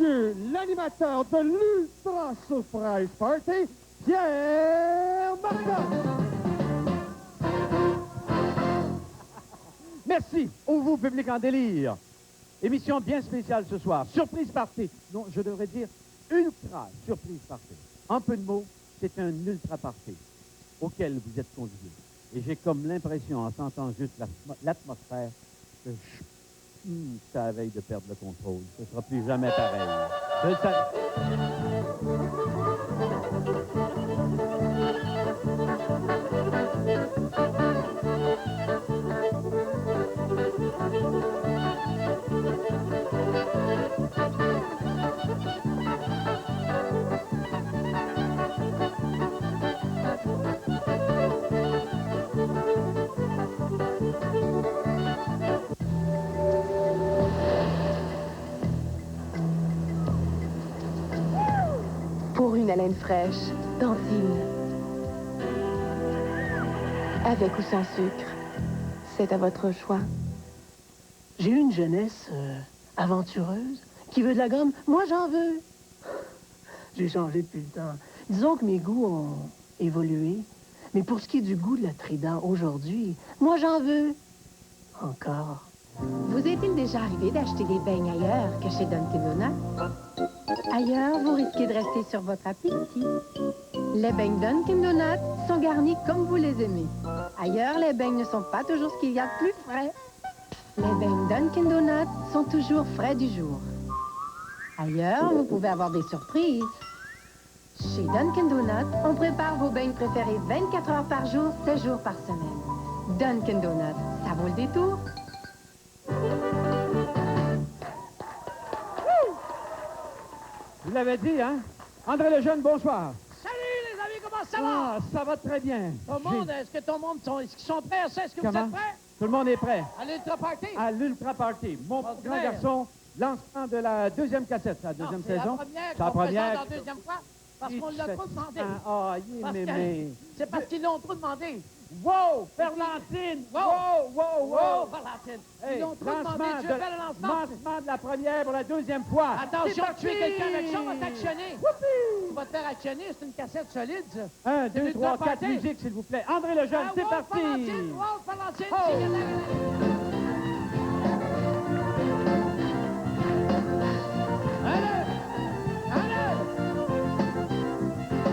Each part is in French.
messieurs, l'animateur de l'Ultra Surprise Party, Pierre Marcotte. Merci au vous, public en délire. Émission bien spéciale ce soir. Surprise party. Non, je devrais dire ultra surprise party. En peu de mots, c'est un ultra party auquel vous êtes conviés. Et j'ai comme l'impression, en sentant juste l'atmosphère, que je suis à la veille de perdre le contrôle. Ce ne sera plus jamais pareil. Je le savais. Pour une haleine fraîche, Dentine. Avec ou sans sucre, c'est à votre choix. J'ai eu une jeunesse aventureuse qui veut de la gomme. Moi, j'en veux. J'ai changé depuis le temps. Disons que mes goûts ont évolué. Mais pour ce qui est du goût de la Trident aujourd'hui, moi, j'en veux. Encore. Vous est-il déjà arrivé d'acheter des beignes ailleurs que chez Dunkin' Donuts? Ailleurs, vous risquez de rester sur votre appétit. Les beignes Dunkin' Donuts sont garnis comme vous les aimez. Ailleurs, les beignes ne sont pas toujours ce qu'il y a de plus frais. Les beignes Dunkin' Donuts sont toujours frais du jour. Ailleurs, vous pouvez avoir des surprises. Chez Dunkin' Donuts, on prépare vos beignes préférées 24 heures par jour, 7 jours par semaine. Dunkin' Donuts, ça vaut le détour. Vous l'avez dit, hein? André Lejeune, bonsoir. Salut les amis, comment ça va? Ah, ça va très bien. Tout le monde, est-ce que tout le monde est-ce qu'ils sont prêts à ça? Est-ce que vous Comment? êtes prêts? Tout le monde est prêt. À l'Ultra Party? À l'Ultra Party. Mon Pas grand clair. garçon, lancement de la deuxième cassette, la Non, deuxième c'est saison. la première C'est la qu'on première. présente la deuxième fois parce qu'on l'a trop demandé. Ah, il est Parce que- mémé. C'est parce qu'ils l'ont trop demandé. Wow, Ferlantine! Wow! Wow, Wow, Valentine! Hey, Ils l'ont trop demandé. Je fais le lancement. lancement de la première pour la deuxième fois. Attention, C'est tu es parti! quelqu'un avec ça, on va t'actionner. Whoopi! On va te faire actionner, c'est une cassette solide, ça. 1, C'est 2, l'Ultra 3, 4 Party. musiques, s'il vous plaît. André Lejeune, Ah, c'est wow, parti! Valentine, wow, Valentine, Oh. tu viens de la-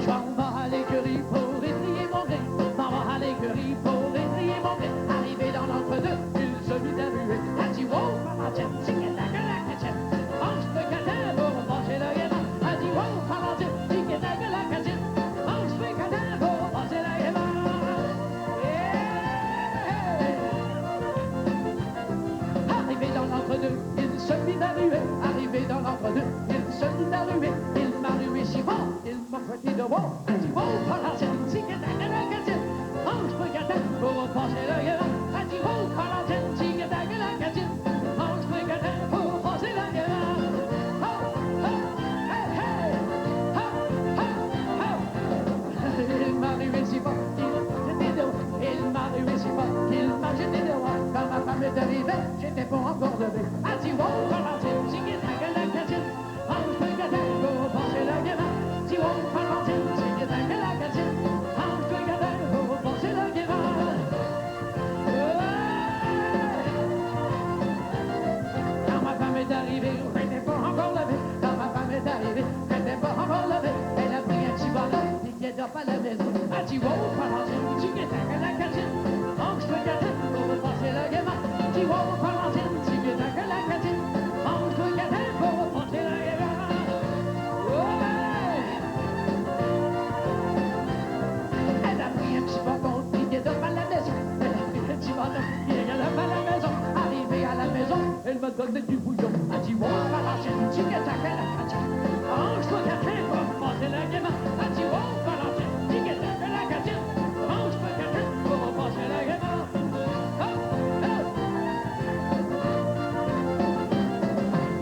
Je m'en vais à l'écurie pour étrier mon gré. M'en vais à l'écurie pour étrier mon gré. Arrivé dans l'entre-deux, il se mit à ruer. A dit wow, Valentine, tic tac la cachette. Mange le catin pour manger le gaiement. A dit wow, Valentine, tic tac la cachette. Mange le catin pour manger le gaiement. Arrivé dans l'entre-deux, il se mit à ruer. Arrivé dans l'entre-deux, il se mit à ruer. Il m'a rué si fort, il m'a fouetté de wow. A dit wow, Valentine, tic tac la cachette. Mange le catin pour manger le gaiement. A dit wow, Valentine, tic tac la cachette. Mange le catin pour manger le gaiement. Ho, ho, hey, hey. Ho, ho, ho. Il m'a rué si fort, il m'a jeté de haut. Il m'a rué si fort, il m'a jeté de haut. Quand ma femme est arrivée, j'étais pas encore levé. A dit wow, Valentine, tic tac la cachette. Mange le catin pour manger le gaiement. Dit wow, Valentine, tic tac la cachette. Mange le catin pour manger le gaiement. Quand ma femme est arrivée, j'étais pas encore levé. Quand ma femme est arrivée, j'étais pas encore levé. Elle a pris un petit ballon, il qui est à la maison. A dit wow, Valentine, tic tac la cachette. Mange le catin pour manger le gaiement. Dit wow, Valentine, tic tac la cachette. Mange le catin pour manger le gaiement. Ouais! Elle a pris un petit bâton, il est devant la maison. Elle a pris un petit bâton, il est devant la maison. Arrivé à la maison, elle m'a donné du bouillon. A dit wow, Valentine, tic tac la cachette. Mange le catin pour manger le gaiement. A dit wow, Valentine, tic tac la cachette. Mange le catin pour manger le gaiement. Oh, oh.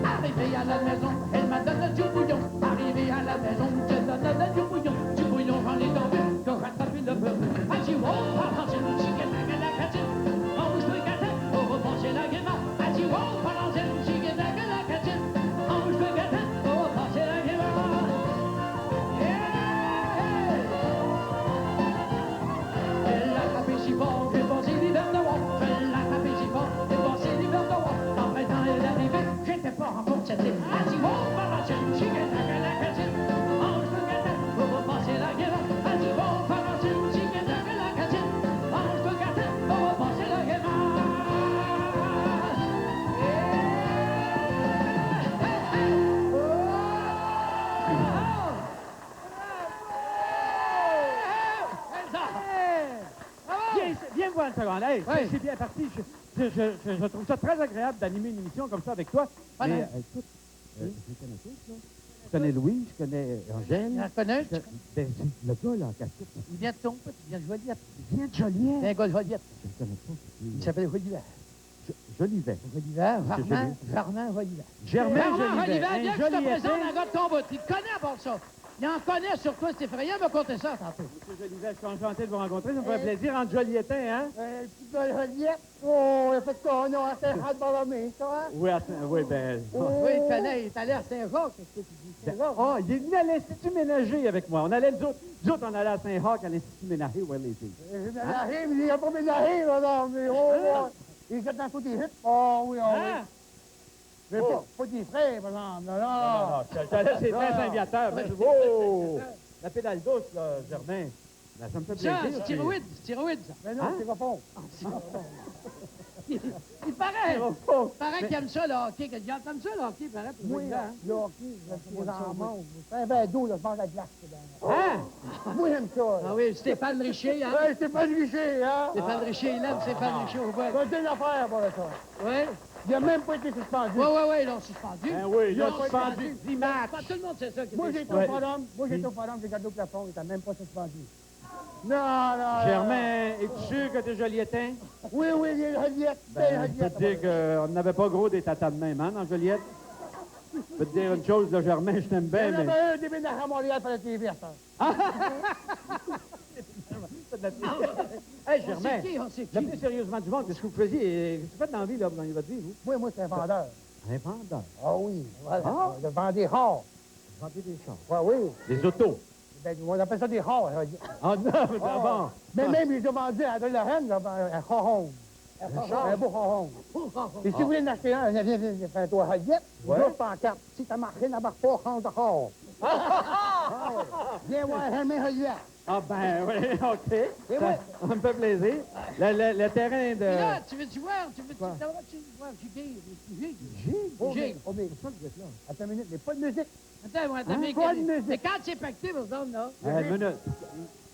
Arrivé à la maison, elle m'a donné du bouillon. Arrivé à la maison, je donne du bouillon. Du bouillon, j'en ai tombé, que rattrapé le beurre. A dit wow, Valentine, tic tac la cachette. Mange le catin pour manger le gaiement. A dit wow, Valentine, tic une seconde. Hey, Oui. c'est bien parti. Je trouve ça très agréable d'animer une émission comme ça avec toi. Voilà. Mais écoute, je les connais tous, là. Je connais Louis, je connais Angèle. Tu en connais? Ben, c'est le gars, là, en casquette. Il vient de ton pote, il vient de Joliette. Il vient de Joliette. C'est un gars de Joliette. Je le connais pas. Il s'appelle Jolivet. Jolivet. Jolivet, Jolivet. Germain Jolivet. Germain Jolivet. Jolivet, Un viens que je te Joliettain. présente un gars de ton bout. Il te connaît à part ça. Il en connaît sur toi, c'est effrayant. Il m'a conté ça tantôt. Monsieur Jolivet, je suis enchanté de vous rencontrer. Ça me fait plaisir entre Joliettain, hein? Le petit gars de Joliette. Oh, il a fait son nom à Saint-Jean-de-Borromée, ça, hein? Oui, oui, ben... Oui, il connaît. Il est allé à Saint-Jacques. Qu'est-ce que tu dis? Saint-Jacques. Oh, il est venu à l'Institut Ménager avec moi. On allait, nous autres, on allait à Saint-Roch, à l'Institut Ménager, où elle était. J'ai ménagé, mais il n'a pas ménagé, là, non, mais oh, oh. Il jette dans tous des hits. Oh, oui, oh, oui. Hein? Mais pas des frais, par exemple, non, non. Ça laisse c'est très Saint-Viateur. Oh! La pédale douce, là, Germain. Ben, ça me fait Ça, plaisir. stéroïde, ça. Mais non, Hein? c'est pas fond. Il paraît. Il paraît qu'il aime ça, le hockey. Que Dieu comme ça, le hockey, il paraît. Pour Moi, jouer dedans, hein. le hockey, je en mange. C'est un verre d'eau, là, je mange la glace. Là. Hein? Moi, j'aime ça. Ah Là. oui, Stéphane Richer, hein? Ouais, c'est pas Richer, hein? Stéphane Richer, il aime Stéphane Richer au bout. C'est une affaire, pour ça. Oui. Il n'a même pas été suspendu. Oui, ils l'ont suspendu. Ben oui, il a Ils l'ont suspendu 10 matchs. Pas tout le monde sait ça. Moi, j'étais Ouais. au forum, j'ai gardé au plafond, il n'était même pas suspendu. Non, non, Germain, es-tu sûr que t'es Joliettain? Oui, il est Joliette, c'est Ben, je peux Joliette. te dire qu'on n'avait pas gros des tatas de même, hein, dans Joliette? Je peux te dire une chose, là, Germain, je t'aime Il y bien, en mais... avait un déménagé à Montréal pour la TV, ça. Hey, On Germain, sait qui, on sait là, qui. plus sérieusement du monde, qu'est-ce que vous faisiez? Qu'est-ce que vous faites dans la vie, là, dans votre vie, vous? Moi, c'est un vendeur. Un vendeur. Ah oui, voilà. Ah? Je vends des rares. Vous vendez des chars. Ouais, oui. Des autos. Ben, on appelle ça des rares. Ah non, mais bon. Mais même, ils ont vendu à de la reine, là, un choron. Un beau choron. Et si vous voulez en acheter un un toit Joliette, vous Ouais. avez pancarte. Si ça marche, ça marche pas, change de corps. Ah ouais. Viens voir Germain Joliette. Ah ben oui, OK. Et Ça, ouais. ça me fait plaisir. Le terrain Puis là, de... tu veux-tu voir? Tu Quoi? voir Giguer? Oh, Gig. oh, mais, C'est ça que vous êtes là. attends une minute, mais pas de musique. Attends, Hein? mais Pas de musique. mais quand c'est pacté, par exemple, là, Une minute.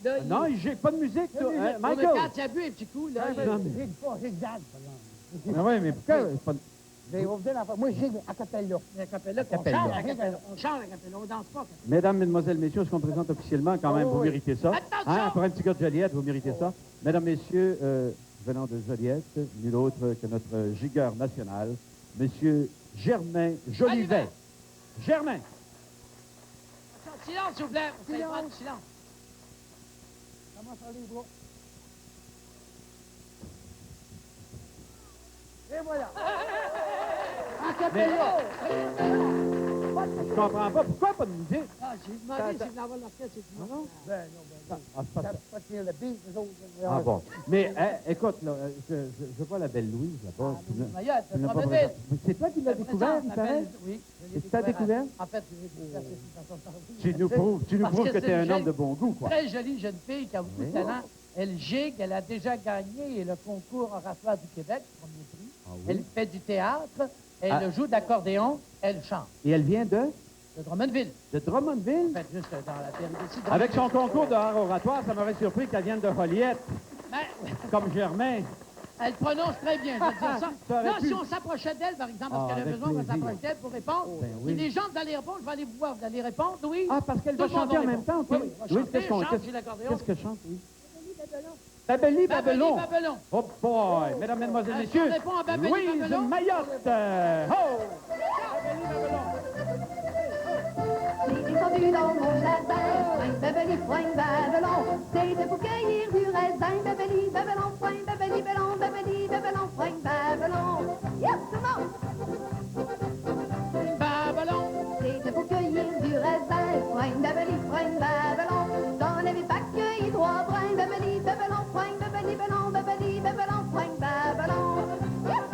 là, Non, j'ai pas de musique, toi. Hein, mais Michael. quand tu as bu un petit coup, là, Non, mais- J'ai pas, j'ai dalle, par exemple. Ah oui, mais pourquoi... c'est pas- Je vais vous dire l'affaire. Moi, j'ai à Capella. la capella, on Capella. chante la capella, on chante la capella, on danse pas. Mesdames, Mesdemoiselles, Messieurs, ce qu'on présente officiellement, quand même, Oh, vous oui. méritez ça. Attention! Hein, pour un petit gars de Joliette, vous méritez ça. Mesdames, Messieurs, venant de Joliette, nul autre que notre gigueur national, Monsieur Germain Jolivet. Germain! Silence, s'il vous plaît. Vous savez pas, silence. Comment ça les bras? Et voilà. À Capella. Je comprends pas. Pourquoi pas de musique? Ah, j'ai demandé si vous avoir l'orchestre, c'est tout. non? Ben non, ben non. Ah, c'est pas Ça ça. pas tenir le beat, les autres. Ah bon. Mais écoute, là, je vois la belle Louise là-bas. Tu l'as- Mayotte, tu l'as pas Drummondville. présentée. Mais c'est toi qui l'as découvert, il paraît? Oui. je l'ai Et tu t'as découvert? En fait, je l'ai découvert, c'est une façon de parler. Tu nous Parce prouves que que c'est tu es un une homme jeune- de bon goût, quoi. Très jolie jeune fille qui a beaucoup de Oui. talent. Elle gigue, elle a déjà gagné le concours oratoire du Québec, premier prix. Ah oui? Elle fait du théâtre, elle Ah. joue d'accordéon, elle chante. Et elle vient de Drummondville. Drummondville? En fait, juste dans la période ici. Avec son concours de art oratoire, ça m'aurait surpris qu'elle vienne de Joliette, Ben, comme Germain. elle prononce très bien, je veux dire ça. Ça aurait Là, pu. si on s'approchait d'elle, par exemple, parce Ah, qu'elle a avec besoin qu'on plaisir. s'approche d'elle pour répondre, Ben oui. et les gens, vous allez répondre, je vais aller vous voir, vous allez répondre, oui. Ah, parce qu'elle Tout va le monde chanter en va même temps, répondre. OK? Oui, oui, Louise, chanter, chante, qu'est-ce j'ai l'accordéon. qu'est-ce que chante, oui? Babeli Babelon. Babelon. Oh boy! Mesdames, Mesdemoiselles, Ah, Messieurs, on répond à Babeli Louise Babelon. Mayotte! Oh! Babeli Babelon! J'ai descendu dans mon jardin, point babeli, point babelon. C'était pour cueillir du raisin, babeli, babelon, point babeli, babelon, babeli, babelon, point babelon. Yes, tout le monde! Babelon. C'était pour cueillir du raisin, point babeli, point babelon. J'en avais pas cueilli trois brins, babeli, babelon, point babeli, babelon, babeli, babelon, point babelon. Yes!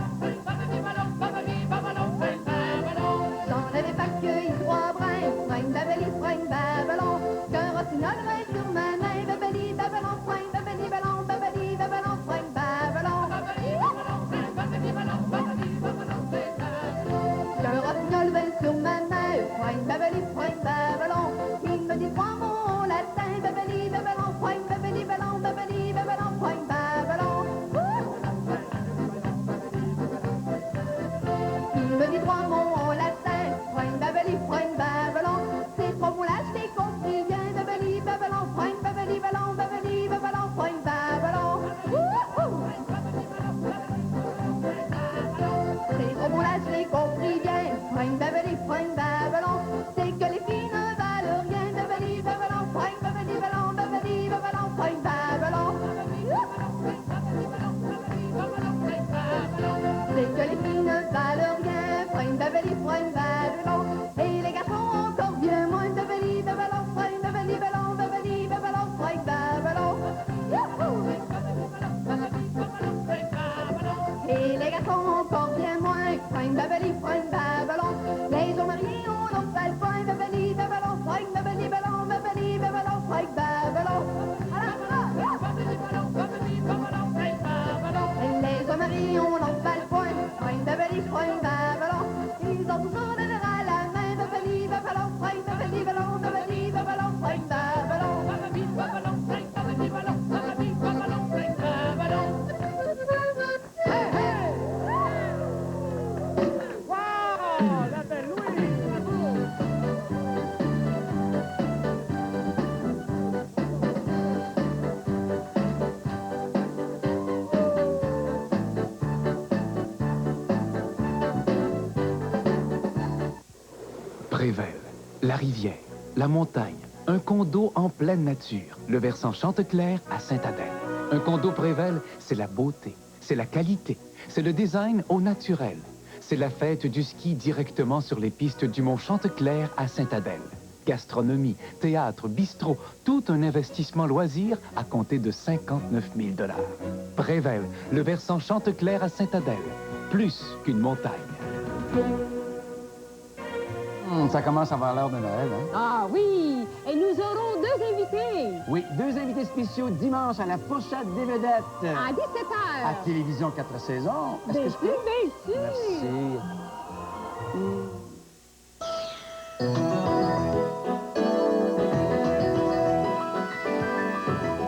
Babeli, ballon, babeli, babelon, point babelon. J'en avais pas cueilli trois brins, point babeli, point babelon. Qu'un rossignol reste sur ma main, babeli, babelon, point babeli, babelon, babeli, babelon, point babeli, fring, babelon. Les hommes mariés, on en fait le point, babeli, babelon, fring, babeli, babelon, babeli, babelon, fring, babelon. Les hommes mariés, on en fait le point, fring, babeli, fring, babelon. Ils ont tous en à la main, babeli, babelon, fring, babeli, babelon, babeli, babelon, fring, babelon. Babeli, babelon, fring, babeli, babelon, babeli, babelon, fring, babelon. Hey, hey! Wow! La belle Louise! Prével, la rivière, la montagne, un condo en pleine nature, le versant Chanteclair à Sainte-Adèle. Un condo Prével, c'est la beauté, c'est la qualité, c'est le design au naturel. C'est la fête du ski directement sur les pistes du mont Chanteclair à Sainte-Adèle. Gastronomie, théâtre, bistrot, tout un investissement loisir à compter de 59 000 $. Prével, le versant Chanteclair à Sainte-Adèle, plus qu'une montagne. Ça commence à avoir l'heure de Noël, hein? Ah oui! Et nous aurons 2 invités. Oui, 2 invités spéciaux dimanche à la fourchette des vedettes. À 17h. À Télévision 4 saisons. Est-ce que Bien je peux? sûr, bien sûr. Merci.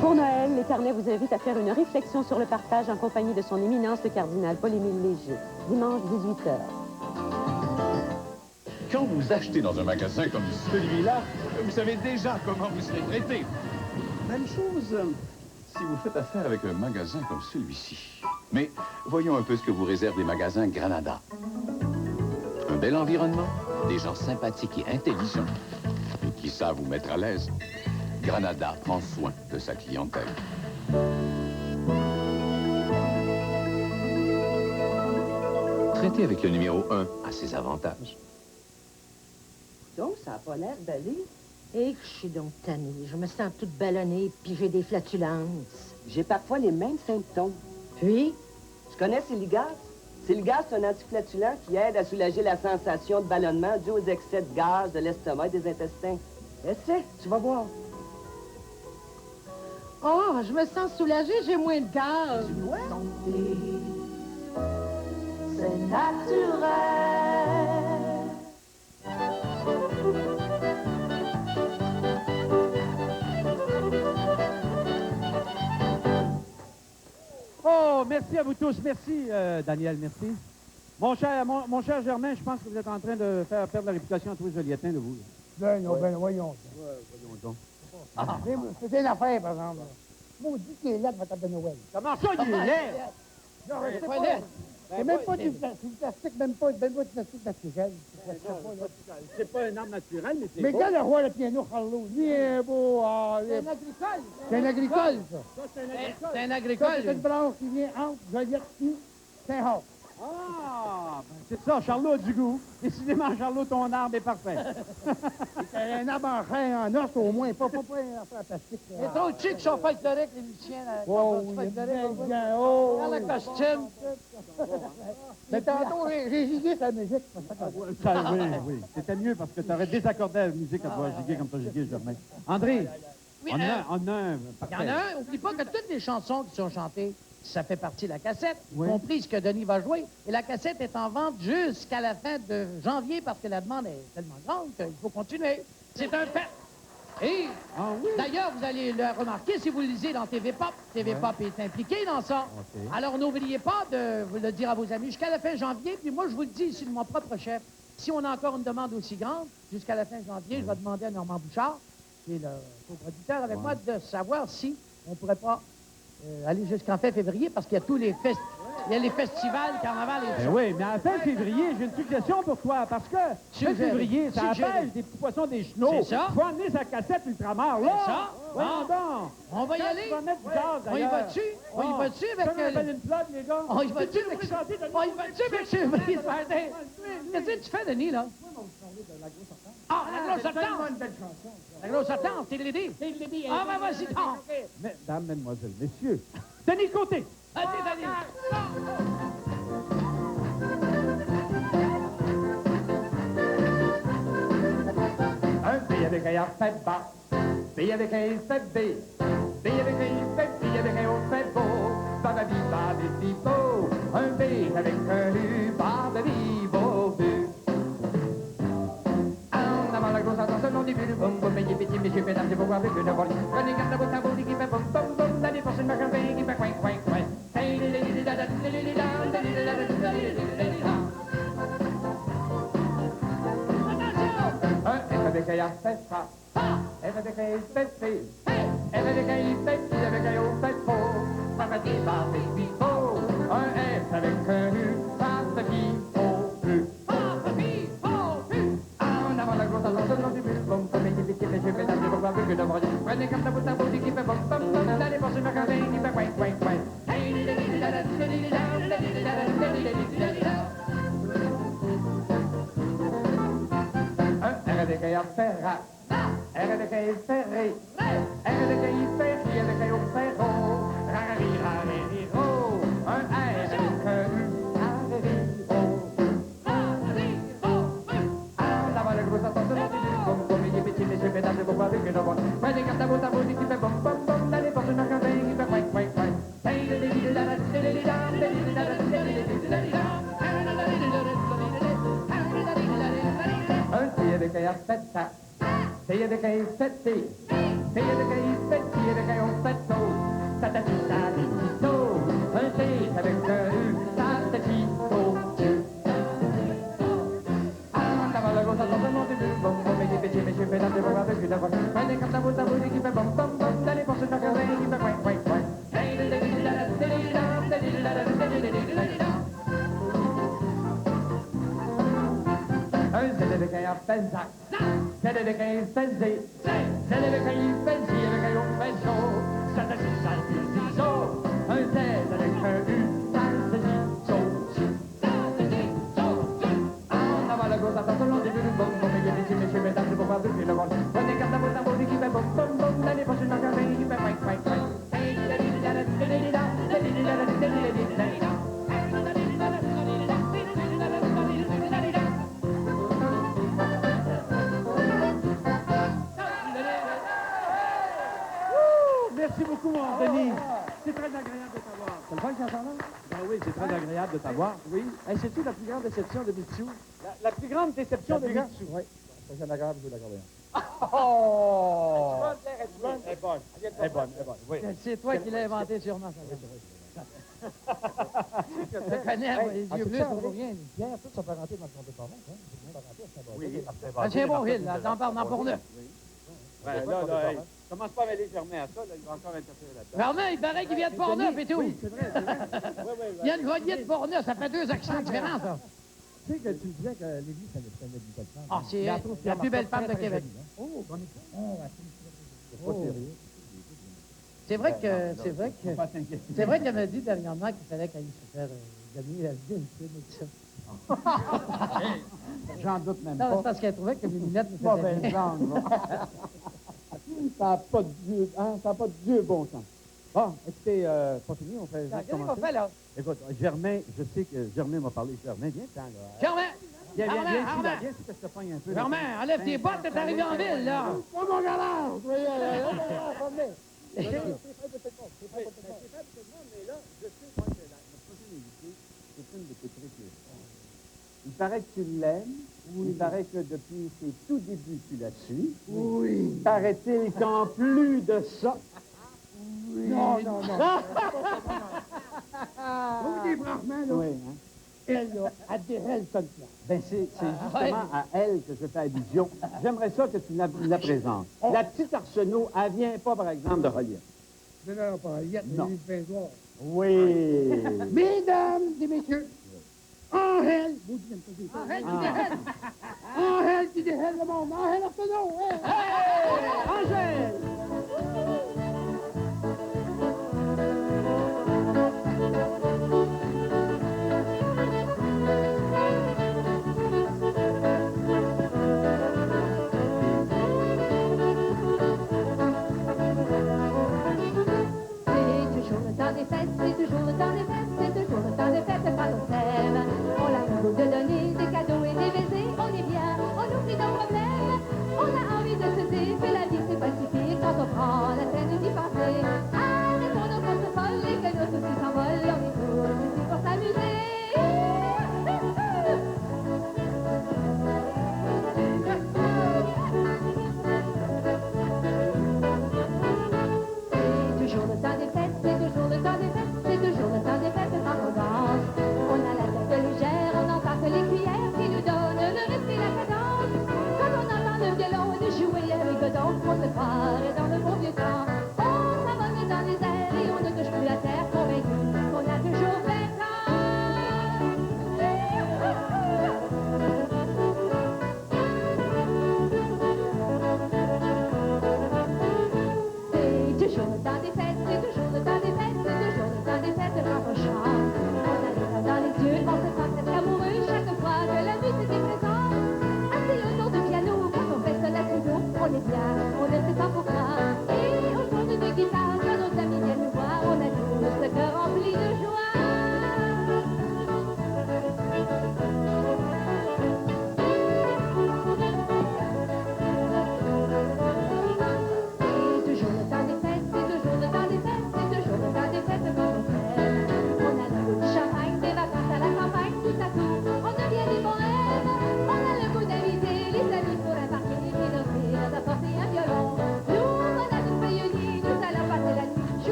Pour Noël, l'Éternel vous invite à faire une réflexion sur le partage en compagnie de son éminence, le cardinal Paul-Émile Léger. Dimanche, 18h. Quand vous achetez dans un magasin comme celui-là, vous savez déjà comment vous serez traité. Même chose si vous faites affaire avec un magasin comme celui-ci. Mais voyons un peu ce que vous réservent les magasins Granada. Un bel environnement, des gens sympathiques et intelligents, et qui savent vous mettre à l'aise. Granada prend soin de sa clientèle. Traitez avec le numéro 1 à ses avantages. Donc, ça n'a pas l'air d'aller. Et que je suis donc tannée. Je me sens toute ballonnée, puis j'ai des flatulences. J'ai parfois les mêmes symptômes. Puis? Tu connais Siligaz? Siligaz, c'est un antiflatulent qui aide à soulager la sensation de ballonnement due aux excès de gaz de l'estomac et des intestins. Essaie, tu vas voir. Oh, je me sens soulagée, j'ai moins de gaz. Tu vois? C'est naturel. Oh, merci à vous tous. Merci, Daniel, merci. Mon cher Germain, je pense que vous êtes en train de faire perdre la réputation à tous les Jolietins de vous. Ben non, ben voyons. Voyons donc. C'est une affaire, par exemple. Maudit qu'il est là, votre de Noël. Comment ça, il est laid? Non, c'est pas laid. C'est même pas du plastique, même pas du plastique naturel. C'est pas un arbre naturel, mais c'est Mais beau. regarde le roi, le piano, Carlo. Il est beau. C'est un agricole. C'est un agricole, ça. Ça, c'est un agricole. C'est un Ça, agricole. c'est une branche qui vient entre Joliette et Saint-Roch. Ah, ben c'est ça, Charlot a du goût. Décidément, Charlot, ton arbre est parfait. C'est un arbre en chair, en os, au moins, pas un affaire en plastique. C'est trop chic, son folklorique, les musiciens. Oh, oui, oh, Dans le costume. mais tantôt, j'ai gigué sa musique. Ça, oui, oui. C'était mieux parce que tu aurais désaccordé la musique à pouvoir giguer comme ça, giguer, Germain. André, Oui, on a un il y parfait. en a un. Oublie pas que toutes les chansons qui sont chantées, ça fait partie de la cassette, Oui. y compris ce que Denis va jouer. Et la cassette est en vente jusqu'à la fin de janvier parce que la demande est tellement grande qu'il faut continuer. C'est un fait. Et Ah oui? d'ailleurs, vous allez le remarquer si vous le lisez dans TV Pop. TV Pop est impliqué dans ça. OK. Alors n'oubliez pas de vous le dire à vos amis jusqu'à la fin janvier. Puis moi, je vous le dis ici de mon propre chef. Si on a encore une demande aussi grande, jusqu'à la fin janvier, je vais demander à Normand Bouchard, qui est le coproducteur avec moi, de savoir si on ne pourrait pas aller jusqu'en fin février parce qu'il y a tous les festivals, carnaval et tout Ben ça. oui, mais à fin février, j'ai une suggestion pour toi, parce que fin Suggérez. février, ça Suggérez. appelle des petits poissons des chenaux. C'est ça. Il faut amener sa cassette Ultramar, là. C'est ça. Voyons Ah. donc. On va y Quand aller. tu vas mettre du gaz, On y d'ailleurs. va-tu? On y va-tu avec... Comme on appelle une plug, les gars. On y va-tu Peux-tu nous avec... présenter Denis? On y va-tu avec Surprise Party? Qu'est-ce que tu fais, Denis, là? Ah, la grosse attente! La grosse attente, c'est l'idée. Ah, ben vas-y, tente. Mesdames, mesdemoiselles, messieurs, Denis Côté. Allez, Denis. avec un A fait bas, B avec un I fait B, B avec un I fait B avec un O fait beau, bababi, babi, beau, un B avec un U, bababi, beau, bu. En avant la grosse attention, non début du boum boum, petit petit monsieur, mesdames et pouvoir avec une voile. Prenez garde à votre tabou qui fait boum boum boum, la défense de ma campagne qui fait coin coin coin. Un F avec un A fait ça, F avec un I fait C, F avec un I fait C avec un O fait faux, babadi babadi faux, un F avec un U, babadi faux, U. Babadi faux, U. En avant la grosse attention, non du but, boum, boum, petit petit monsieur, mesdames et pouvoir avec une voile. Prenez garde à votre tabou qui fait boum boum boum, la défense de ma campagne qui fait coin coin coin. Un R avec un A ferra, R avec un I ferré, R avec un I ferri, avec un O ferro, rari rari ro, un R avec un U, rari ro, en avant le gros attention, boum boum, les petits messieurs, mesdames et pouvoir avec une voile. Prenez garde à votre tabou qui fait boum boum boum, la défense de ma campagne qui fait coin coin coin. Un T avec un A fait ça, T avec un I fait T, T avec un I fait T avec un O fait to, tatati tatati to, un T avec un U, tatati to, tu. En avant la grosse attention, non du but, boum boum, les petits messieurs, mesdames et pouvoir avec une voile. Prenez comme ça vous tabou qui fait boum boum boum, la défense de ma campagne qui fait coin coin coin. Un Z avec un A fait zac, Z avec un I fait Z, Z avec un I fait Z avec un O fait zo, satati satati zo, un Z avec un U, satati zo, satati zo, en avant la grosse attention, l'on début du boum boum, les petits messieurs, mesdames et pouvoir avec une voile. Prenez garde à votre tabou qui fait boum boum boum, la défense de ma campagne qui fait coin coin coin. Merci beaucoup, mon Denis. C'est très agréable de t'avoir. C'est le fun qui entend là? Ben oui, c'est très agréable de t'avoir. Oui. Hey, c'est-tu la plus grande déception de Mitsu? La plus grande déception de Mitsu? Oui. C'est agréable de jouer l'accordéon. Oh! Elle est bonne. Elle est bonne, oui. C'est toi qui l'as inventé sûrement, ça. Je te connais, les yeux bleus, ça vaut rien. Pierre, toute sa parenté m'a trompé pas mal. Oui. C'est un bon Hill, là. T'en parles dans Bourneuf. Ouais, là, hey, commence pas à mêler Germain à ça, là, il va encore interférer là-dedans. Germain, il paraît qu'il vient de Portneuf et tout. Oui, c'est vrai. Il y a une grenier de Portneuf, ça fait 2 accents différents, ça. Tu sais que tu disais que l'église, ça dépendait d'une belle femme. Ah, c'est la plus belle femme de Québec. Oh, on est c'est pas sérieux. C'est vrai qu'elle m'a dit dernièrement qu'il fallait qu'elle se faire gagner la vie une fille et tout ça. J'en doute même Non, pas. c'est parce qu'elle trouvait que mes lunettes me Pas faisaient bien bien. genre, ça n'a pas de Dieu, hein? Ça n'a pas de Dieu bon sens. Bon, écoutez, pas fini, on fait juste Qu'est-ce qu'on commencer. fait, là? Écoute, Germain, je sais que Germain m'a parlé. Germain, viens, tiens, là. Germain! Viens ici, là. Germain! Viens ici que je te pogne un peu. Germain, enlève tes bottes, t'es arrivé en ville, là! Oh, mon galant! Mais là, je sais, moi, que notre prochaine invitée, c'est une de tes précieuses. Il paraît que tu l'aimes. Oui. Il paraît que depuis ses tout débuts, tu la suis. Oui. Paraît-il qu'en plus de ça... Oui. Non. Vous dites franchement, là. Oui, hein? Elle, là, elle sonne là. Ben, c'est justement à elle que je fais allusion. J'aimerais ça que tu la présentes. La petite Arsenault, elle vient pas, par exemple, de Relief. Non, pas Aliette, mais une fin soir. Oui. Mesdames et messieurs, Angèle, vous dites un peu. Angèle qui déhèle le monde. Angèle Arsenault. Angèle! C'est toujours le temps des fêtes, c'est toujours le temps des fêtes quand on s'aime. On a le goût de donner des cadeaux et des baisers, on est bien, on oublie nos problèmes. On a envie de se dire toujours le temps des fêtes, c'est toujours le temps des fêtes, c'est toujours le temps des fêtes quand on chante. On a les larmes dans les yeux, on se sent presque amoureux chaque fois que la musique est présente. Assis autour du piano, quand on fait ça trio, on est bien, on est c'est 100%. Et au son d'une guitare, quand nos amis viennent nous voir, on a tous le cœur rempli de joie.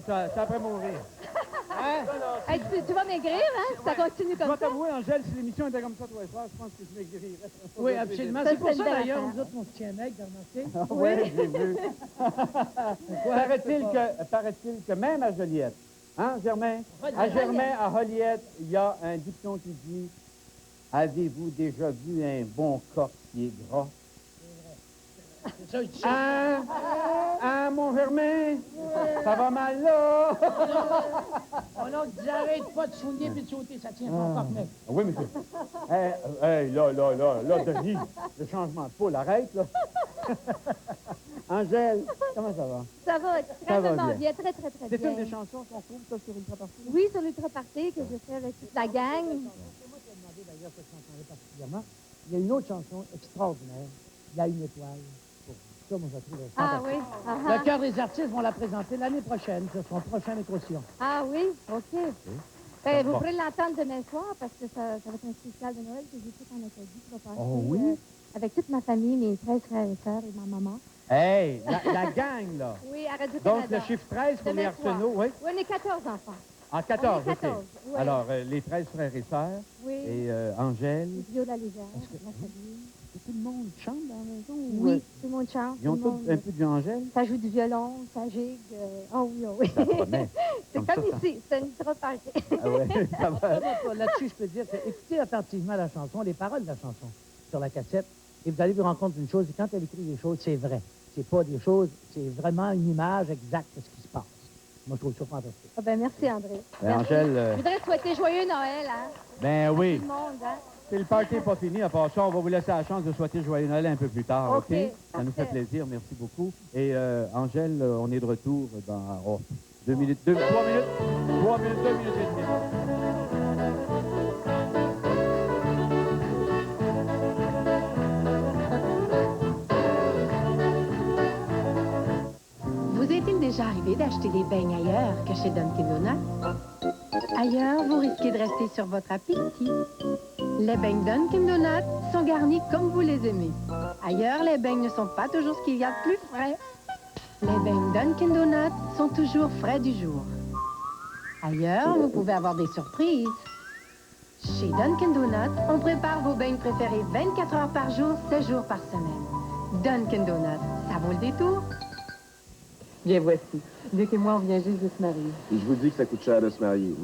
Ça après mourir. Hein? Hey, tu vas maigrir, hein? Si ça continue comme ça. Je dois t'avouer, Angèle, si l'émission était comme ça tous les soirs, je pense que je maigrirais. Oui, absolument. C'est pour ça, d'ailleurs, nous autres, on se tient mec, t'as remarqué? Oui, j'ai vu. Paraît-il que même à Joliette, hein, Germain? À Germain, à Joliette, il y a un dicton qui dit « Avez-vous déjà vu un bon coq qui est gras? » Hein, mon Germain? Ça va mal, là? Oh non, j'arrête pas de soigner puis de sauter, ça tient pas encore, mec. Oui, monsieur. Là, Denis, le changement de poule, arrête, là. Angèle, comment ça va? Ça va extrêmement bien, très, très, très bien. C'est une des chansons qu'on trouve, ça, sur Ultra Party? Oui, sur l'Ultra Party, que j'ai fait avec toute la gang. C'est moi qui ai demandé, d'ailleurs, cette chanson-là particulièrement. Il y a une autre chanson extraordinaire, Il y a une étoile. Ça, moi, je trouve fantastique. Oui. Le cœur des artistes vont la présenter l'année prochaine, sur son prochain éclosion. Ah oui? OK. Ben, vous pourrez l'entendre demain soir, parce que ça va être un spécial de Noël que j'ai fait en Acadie, qui va passer avec toute ma famille, mes 13 frères et sœurs et ma maman. Hey, la gang, là. Oui, à Radio-Canada. Donc, le chiffre 13 pour les Arsenault, oui? Oui, on est 14 enfants. Ah, 14, on est 14, OK. Oui. Alors, les 13 frères et sœurs. Oui. Et Angèle. Viola Légère, ma famille. Tout le monde chante dans la maison? Oui, tout le monde chante. Ils ont tous un peu de Angèle? Ça joue du violon, ça gigue. Oh oui, oh oui. C'est comme ici, c'est une ultra party. Ah ouais, ça va. Là-dessus, je peux dire que écoutez attentivement la chanson, les paroles de la chanson sur la cassette, et vous allez vous rendre compte d'une chose, quand elle écrit des choses, c'est vrai. C'est pas des choses, c'est vraiment une image exacte de ce qui se passe. Moi, je trouve ça fantastique. Ah ben, merci, André. Ben, Angèle... Je voudrais souhaiter joyeux Noël, hein? Ben oui. À tout le monde, hein? C'est le party n'est pas fini. À part ça, on va vous laisser la chance de souhaiter joyeux Noël un peu plus tard, OK? Ça nous fait plaisir. Merci beaucoup. Et Angèle, on est de retour dans 2 minutes, 3 minutes, 2 minutes et demie. Vous est-il déjà arrivé d'acheter des beignes ailleurs que chez Dunkin' Donuts? Ailleurs, vous risquez de rester sur votre appétit. Les beignes Dunkin' Donuts sont garnis comme vous les aimez. Ailleurs, les beignes ne sont pas toujours ce qu'il y a de plus frais. Les beignes Dunkin' Donuts sont toujours frais du jour. Ailleurs, vous pouvez avoir des surprises. Chez Dunkin' Donuts, on prépare vos beignes préférées 24 heures par jour, 7 jours par semaine. Dunkin' Donuts, ça vaut le détour. Bien, voici. Luc et moi, on vient juste de se marier. Et je vous dis que ça coûte cher de se marier.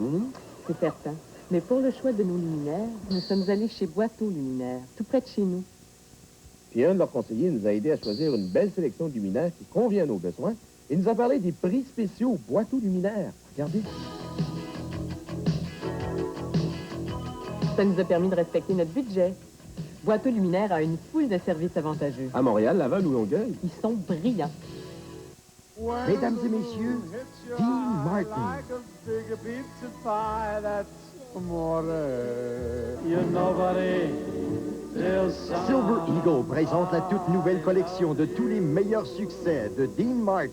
C'est certain. Mais pour le choix de nos luminaires, nous sommes allés chez Boiteau Luminaires, tout près de chez nous. Puis un de leurs conseillers nous a aidés à choisir une belle sélection de luminaires qui convient à nos besoins. Il nous a parlé des prix spéciaux Boiteau Luminaires. Regardez. Ça nous a permis de respecter notre budget. Boiteau Luminaire a une foule de services avantageux. À Montréal, Laval ou Longueuil. Ils sont brillants. Mesdames et messieurs, Dean Martin. Silver Eagle présente la toute nouvelle collection de tous les meilleurs succès de Dean Martin.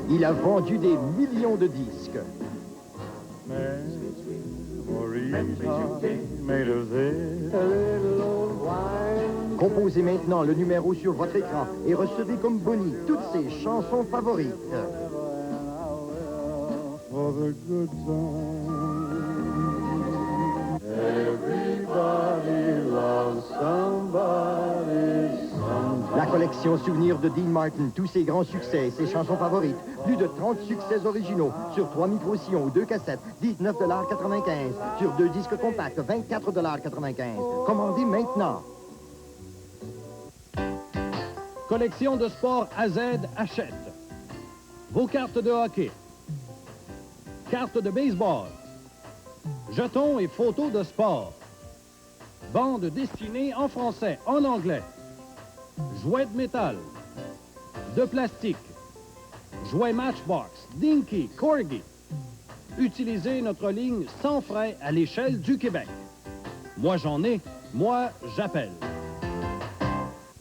Il a vendu des millions de disques. Composez maintenant le numéro sur votre écran et recevez comme boni toutes ses chansons favorites. La collection Souvenirs de Dean Martin, tous ses grands succès et ses chansons favorites. Plus de 30 succès originaux sur 3 micro-sillons ou 2 cassettes, 19,95 $. Sur 2 disques compacts, 24,95 $. Commandez maintenant. Collection de sport AZ achète. Vos cartes de hockey. Cartes de baseball. Jetons et photos de sport. Bandes dessinées en français, en anglais. Jouets de métal. De plastique. Jouets Matchbox, Dinky, Corgi. Utilisez notre ligne sans frais à l'échelle du Québec. Moi j'en ai, moi j'appelle.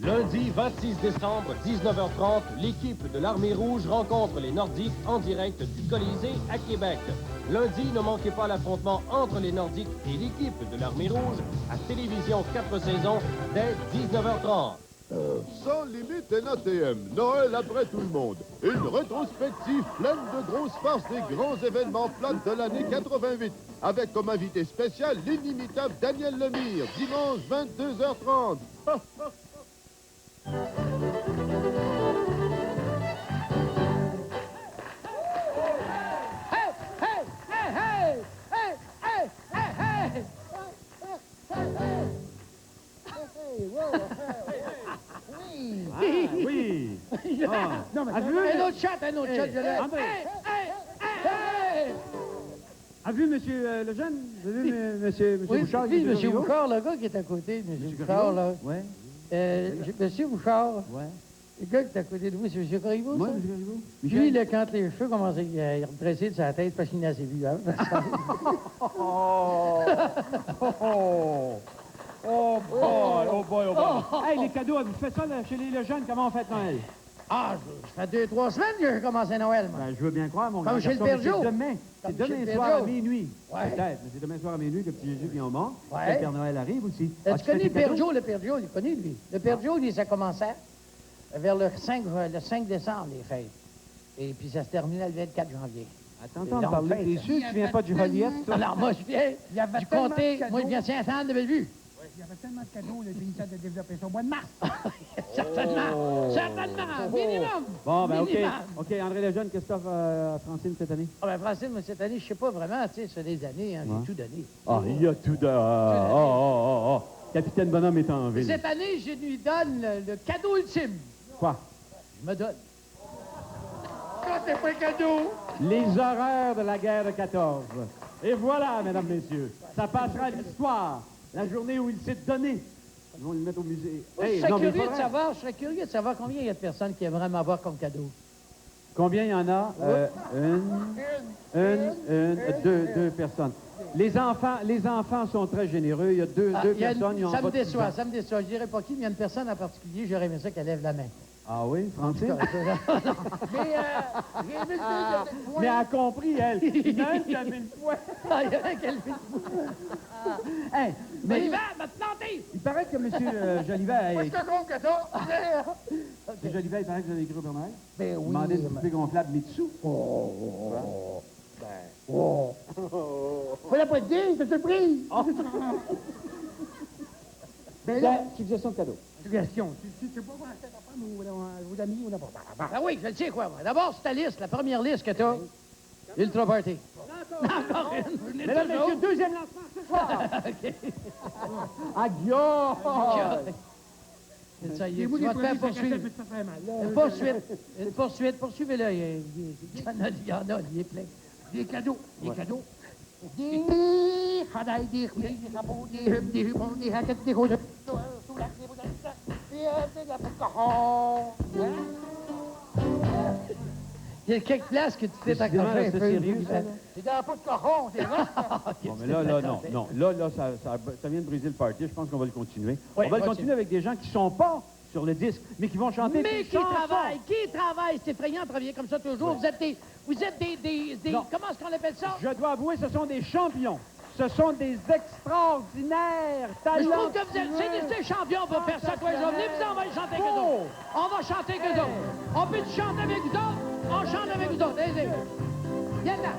Lundi 26 décembre, 19h30, l'équipe de l'Armée rouge rencontre les Nordiques en direct du Colisée à Québec. Lundi, ne manquez pas l'affrontement entre les Nordiques et l'équipe de l'Armée rouge à Télévision 4 saisons dès 19h30. Sans limite NATM, Noël après tout le monde. Une rétrospective pleine de grosses farces des grands événements plates de l'année 88. Avec comme invité spécial l'inimitable Daniel Lemire, dimanche 22h30. Oui. Non, mais un autre chat, je l'ai. André. A vu, monsieur le jeune? Vous avez vu, monsieur Bouchard? Oui, monsieur Bouchard, le gars qui est à côté, monsieur Bouchard, là. Oui. Monsieur Bouchard. Oui. Le gars qui est à côté de vous, c'est monsieur Corriveau, Moi, ça? monsieur Corriveau. Lui, là, quand les cheveux commençaient à redresser de sa tête, parce qu'il n'a assez vu, hein? Oh boy, oh boy, oh boy. Hey, les cadeaux, vous faites ça là, chez les jeunes, comment on fait Noël? Ah, ça fait 2-3 semaines que j'ai commencé Noël, moi. Ben, je veux bien croire, mon Comme grand chez le garçon, Père mais Joe. c'est demain. C'est Comme chez demain le soir Père à Joe. minuit. Ouais. Peut-être, mais c'est demain soir à minuit que le petit Jésus vient au monde. Ouais. Le Père Noël arrive aussi. Tu As-tu fait connais tes le Père cadeaux? Joe? Le Père Joe, il est connu, lui. Le Père Joe, lui, ça commençait vers le 5 décembre, les fêtes. Et puis ça se terminait le 24 janvier. Attends, parler. T'es sûr que tu viens pas du Joliette, toi? Alors, moi, je viens du comté. Moi, je viens de Saint-Anne de Bellevue. Il y avait tellement de cadeaux, le pays de développer ça au mois de mars. Certainement. Certainement. Minimum. Bon, ben, OK. Minimum. OK, André Lejeune, qu'est-ce que t'offres à Francine cette année? Ah, ben, Francine, moi, cette année, je sais pas vraiment, tu sais, c'est des années, hein, Ouais. j'ai tout donné. Ah, il y a tout de... Oh. Capitaine Bonhomme est en ville. Cette année, je lui donne le cadeau ultime. Quoi? Je me donne. Ça, c'est pas un cadeau. Les horreurs de la guerre de 14. Et voilà, mesdames, messieurs, ça passera à l'histoire. La journée où il s'est donné. Ils vont le mettre au musée. Je serais curieux de savoir combien il y a de personnes qui aimeraient m'avoir comme cadeau. Combien il y en a? Deux personnes. Les enfants sont très généreux. Il y a deux personnes. Ils ont ça me pas de déçoit, ans. ça me déçoit. Je dirais pas qui, mais il y a une personne en particulier, j'aurais aimé ça qu'elle lève la main. Ah oui, Francine? Mais j'ai vu le Mais elle a compris, elle. Il y en a un qui a mis le poing. Ah, il y en a qui a levé le poing. Hey, mais Jolivet, m'a planté! il paraît que M. Jolivet a Moi, je écrit... te compte que ça. M. Jolivet, il paraît que vous avez écrit au Père Noël. Ben oui. Demandez une poupée gonflable Mitsu. Faut la pas te dire, c'est une surprise. Ben là, suggestion de cadeau. Suggestion. Tu sais pas quoi, c'est ta femme ou vos amis ou n'importe quoi. Ah oui, je le sais quoi, moi. D'abord, c'est ta liste, la première liste que t'as. Ultra Party. Encore une. Mesdames, messieurs, deuxième lancement ce soir. Adieu. Ça y est, tu vas te faire poursuivre. Une poursuite. Poursuivez-le. Il y en a, il est plein. Des cadeaux. Des cadeaux. Des hadaï, des rabots, des hubs, des jupons, des haquettes, des roses, des il y a quelques places que tu t'es accroché un peu. Sérieux, ça, là? C'est dans la peau de cochon, c'est vrai. Bon, mais là, ça vient de briser le party. Je pense qu'on va le continuer. Oui, on va le continuer avec des gens qui sont pas sur le disque, mais qui vont chanter Mais des qui chansons. travaille, c'est effrayant de travailler comme ça toujours. Vous êtes des Non. comment est-ce qu'on appelle ça? Je dois avouer, ce sont des champions. Ce sont des extraordinaires Mais je talents. trouve que vous êtes des champions pour faire ça tous les jours. Venez-vous, on va chanter avec eux autres. On va chanter avec eux autres. On peut chanter avec vous autres? On chante avec vous autres. Allez-y. Viens là.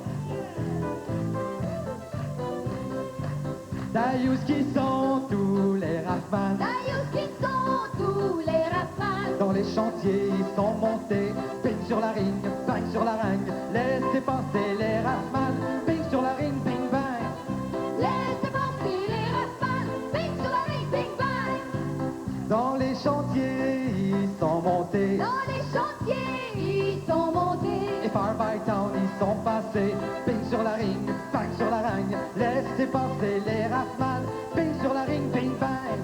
D'ailleurs, qui sont tous les rafmans? D'ailleurs, qui sont tous les rafmans? Dans les chantiers, ils sont montés. Ping sur la ring, bang sur la ringue. Laissez passer les rafmans. Ping sur la ring, bing bang. Laissez passer les rafmans. Ping sur la ring, bing bang. Dans les chantiers, ils sont montés. Dans les chantiers, ils sont montés. Et par by town, ils sont passés. Ping sur la ring, bang sur la ringue. Laissez passer les rafmans. Ping sur la ring, bing bang.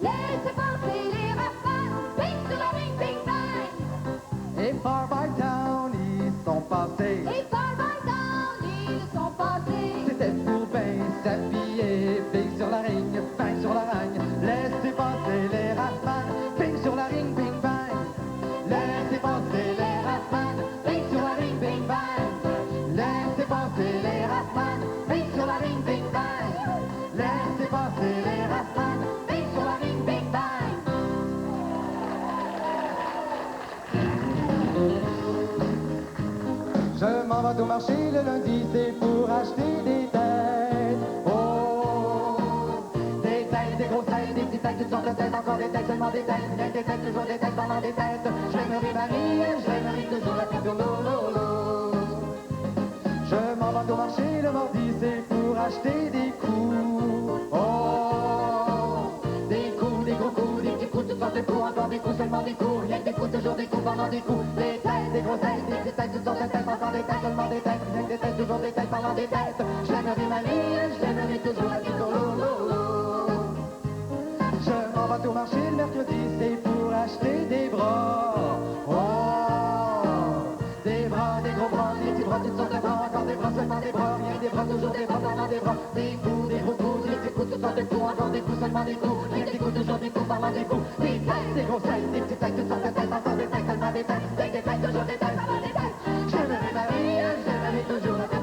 Laissez passer les rafales. Ping sur la ring, bing bang. Et par by town, ils sont passés. Et par by town, ils sont passés. C'était pour bien s'habiller. Ping sur la ring, bang sur la ringue. Laissez passer les rafmans. Ping sur la ring, bing bang. Laissez passer les rafmans. Ping sur la ring, bing bang. Laissez passer les rafmans. Ping sur la ring, bing bang. Laissez passer les rafmans. Ping sur la ring, bing bang. Je m'en vais au marché le lundi, c'est pour acheter des têtes. Oh, des têtes, des grosses têtes, des petites têtes, toutes sortes de têtes, encore des têtes, seulement des têtes, rien que des têtes, toujours des têtes, parlant des têtes. J'aimerais Marie, j'aimerais toujours la petite lolo. Je m'en vais au marché le mardi, c'est pour acheter des coups. Oh, des coups, des gros coups, des petits coups, toutes sortes de coups, encore des coups, seulement des coups, rien que des coups, toujours des coups, parlant des coups. Des têtes, des grosses têtes, des petites têtes, toutes sortes de têtes, encore des têtes, seulement des têtes, rien que des têtes, toujours des têtes, parlant des têtes. J'aimerais Marie, j'aimerais toujours la petite lolo. Je m'en vais au marché le mercredi, c'est pour acheter des bras. Oh, des bras, des gros bras, des petits bras, toutes sortes de bras, encore des bras, seulement des bras, rien que des bras, toujours des bras, parlant des bras. Des coups, des gros coups, des petits coups, toutes sortes de coups, encore des coups, seulement des coups, rien que des coups, toujours des coups, parlant des coups. Des têtes, des grosses têtes, des petites têtes, toutes sortes de têtes, encore des têtes, seulement des têtes, des têtes, toujours des têtes, parlant des têtes. J'aimerais Marie, j'aimerais toujours la tête.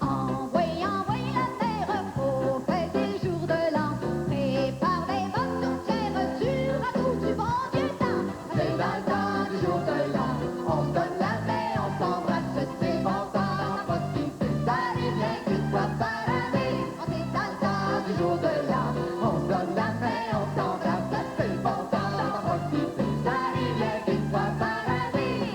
Envoyez, envoyez la terre pour fêter le jour de l'an. Prépare les bonnes tourtières sur un tout du bon vieux temps. C'est dans le temps du jour de l'an. On se donne la main, on s'embrasse, c'est bon temps. Pas de pitié, ça arrive bien qu'une fois par année. On est dans le temps du jour de l'an. On se donne la main, on s'embrasse, c'est bon temps. Pas de pitié, ça arrive bien qu'une fois par année.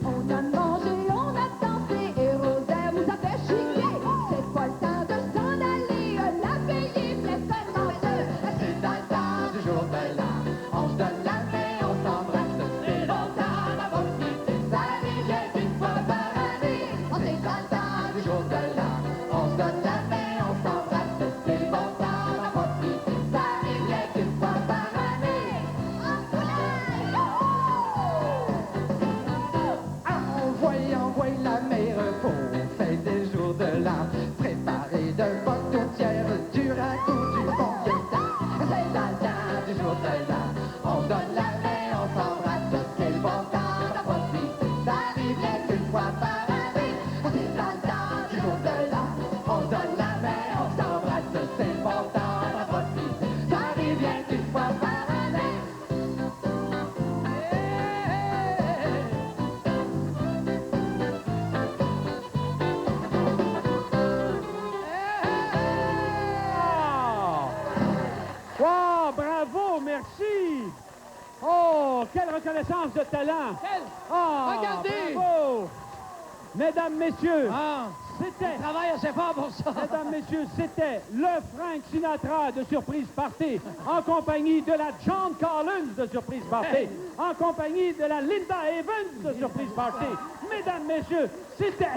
On a mangé, on a dansé, et Rosaire nous a fait chier. C'est pas le temps de s'en aller, la veille est seulement deux. C'est dans le temps du jour de l'an. On se donne la main, on s'embrasse, c'est bon temps, ma bonne fille. Ça arrive bien qu'une fois par année. On est dans le temps du jour de l'an. On se donne la main, on s'embrasse, c'est bon temps, ma bonne fille. Ça arrive bien qu'une fois par année. Envoyez la mer pour fêter le jour de l'an. Préparez de bonnes tourtières, du ragoût, du bon vieux temps. C'est dans le temps du jour de l'an. On donne la main, on s'embrasse, c'est le bon temps, la bonne vie. Ça arrive bien qu'une fois par année. C'est dans le temps du jour de l'an. On donne la main, on s'embrasse, c'est le bon temps, la bonne vie. Ça arrive bien qu'une fois par année. Wow, bravo, merci. Oh, quelle reconnaissance de talent. Oh, Regardez. bravo. Mesdames, messieurs, c'était... On travaille assez fort pour ça. Mesdames, messieurs, c'était le Frank Sinatra de Surprise Party, en compagnie de la John Collins de Surprise Party, en compagnie de la Linda Evans de Surprise Party. Mesdames, messieurs, c'était...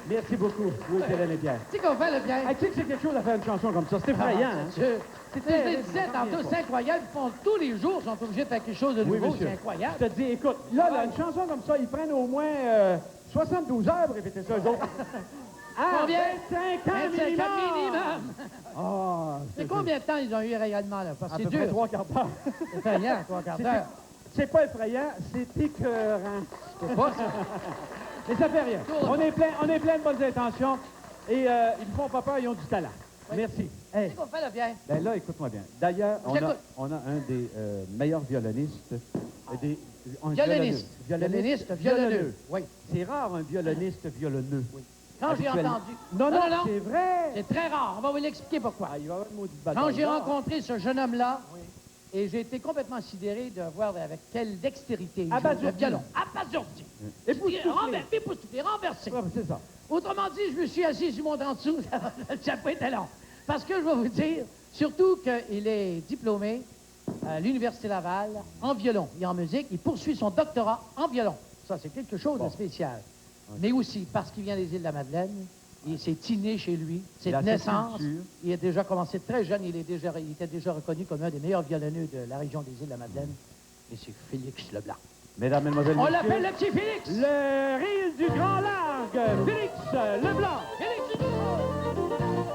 Merci beaucoup, Louis-Hélène et Pierre. Tu sais qu'on fait le bien. Tu sais que c'est quelque chose à faire une chanson comme ça. C'est effrayant. Hein? Je le disais tantôt, c'est incroyable. Ils font tous les jours, ils sont obligés de faire quelque chose de Oui, nouveau. monsieur. C'est incroyable. Je te dis, écoute, là, une chanson comme ça, ils prennent au moins 72 heures pour répéter ça, eux autres. Combien? 25 ans 25 minimum. ans minimum. Ah, Mais combien de temps ils ont eu réellement, là? Parce À que peu c'est près dur. 3 quarts d'heure. C'est effrayant, 3 quarts d'heure. C'est pas effrayant, c'est écœurant. C'est pas ça. Mais ça fait rien. On est plein de bonnes intentions et ils ne font pas peur, ils ont du talent. Merci. Hey. Qu'est-ce qu'on fait, là, bien? Ben là, écoute-moi bien. D'ailleurs, J'écoute. on a un des meilleurs violonistes. Violoniste. Violonneux. Oui. C'est rare un violoniste violonneux. Quand j'ai Habituellement. entendu... Non, c'est vrai. C'est très rare. On va vous l'expliquer pourquoi. Il va y avoir une maudite Quand bataille. j'ai rencontré ce jeune homme-là, et j'ai été complètement sidéré de voir avec quelle dextérité il joue Abasourdi. le violon. Abasourdi. Époustouflé, renversé. Ouais, c'est ça. Autrement dit, je me suis assis sur mon en dessous, ça n'a pas été long. Parce que je vais vous dire, surtout qu'il est diplômé à l'Université Laval en violon et en musique. Il poursuit son doctorat en violon. Ça, c'est quelque chose de spécial. Mais aussi parce qu'il vient des îles de la Madeleine. Il s'est inné chez lui, c'est de naissance. Il a déjà commencé très jeune, il était déjà reconnu comme un des meilleurs violonneux de la région des îles de la Madeleine. Et c'est Félix Leblanc. Mesdames, Mesdemoiselles, On Messieurs, l'appelle le petit Félix! le rire du grand largue, Félix Leblanc. Félix Leblanc!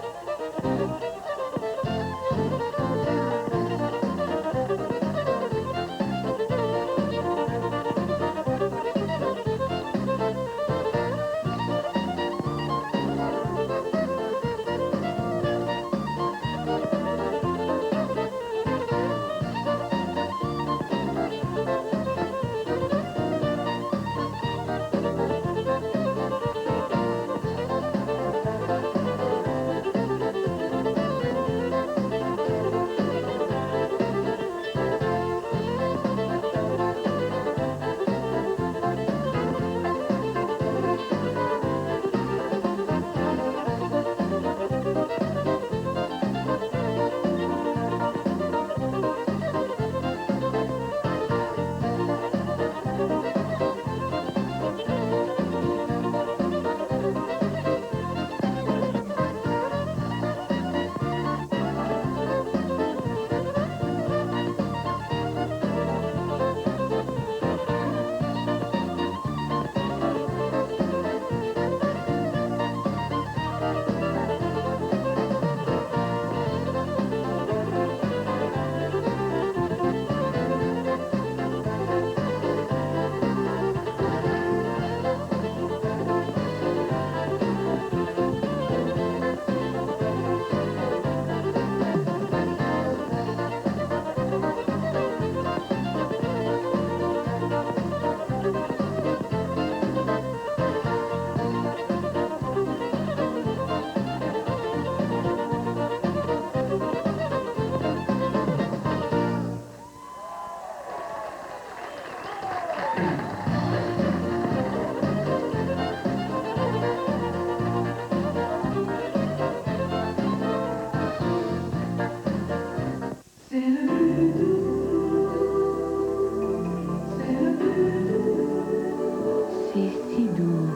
C'est si doux.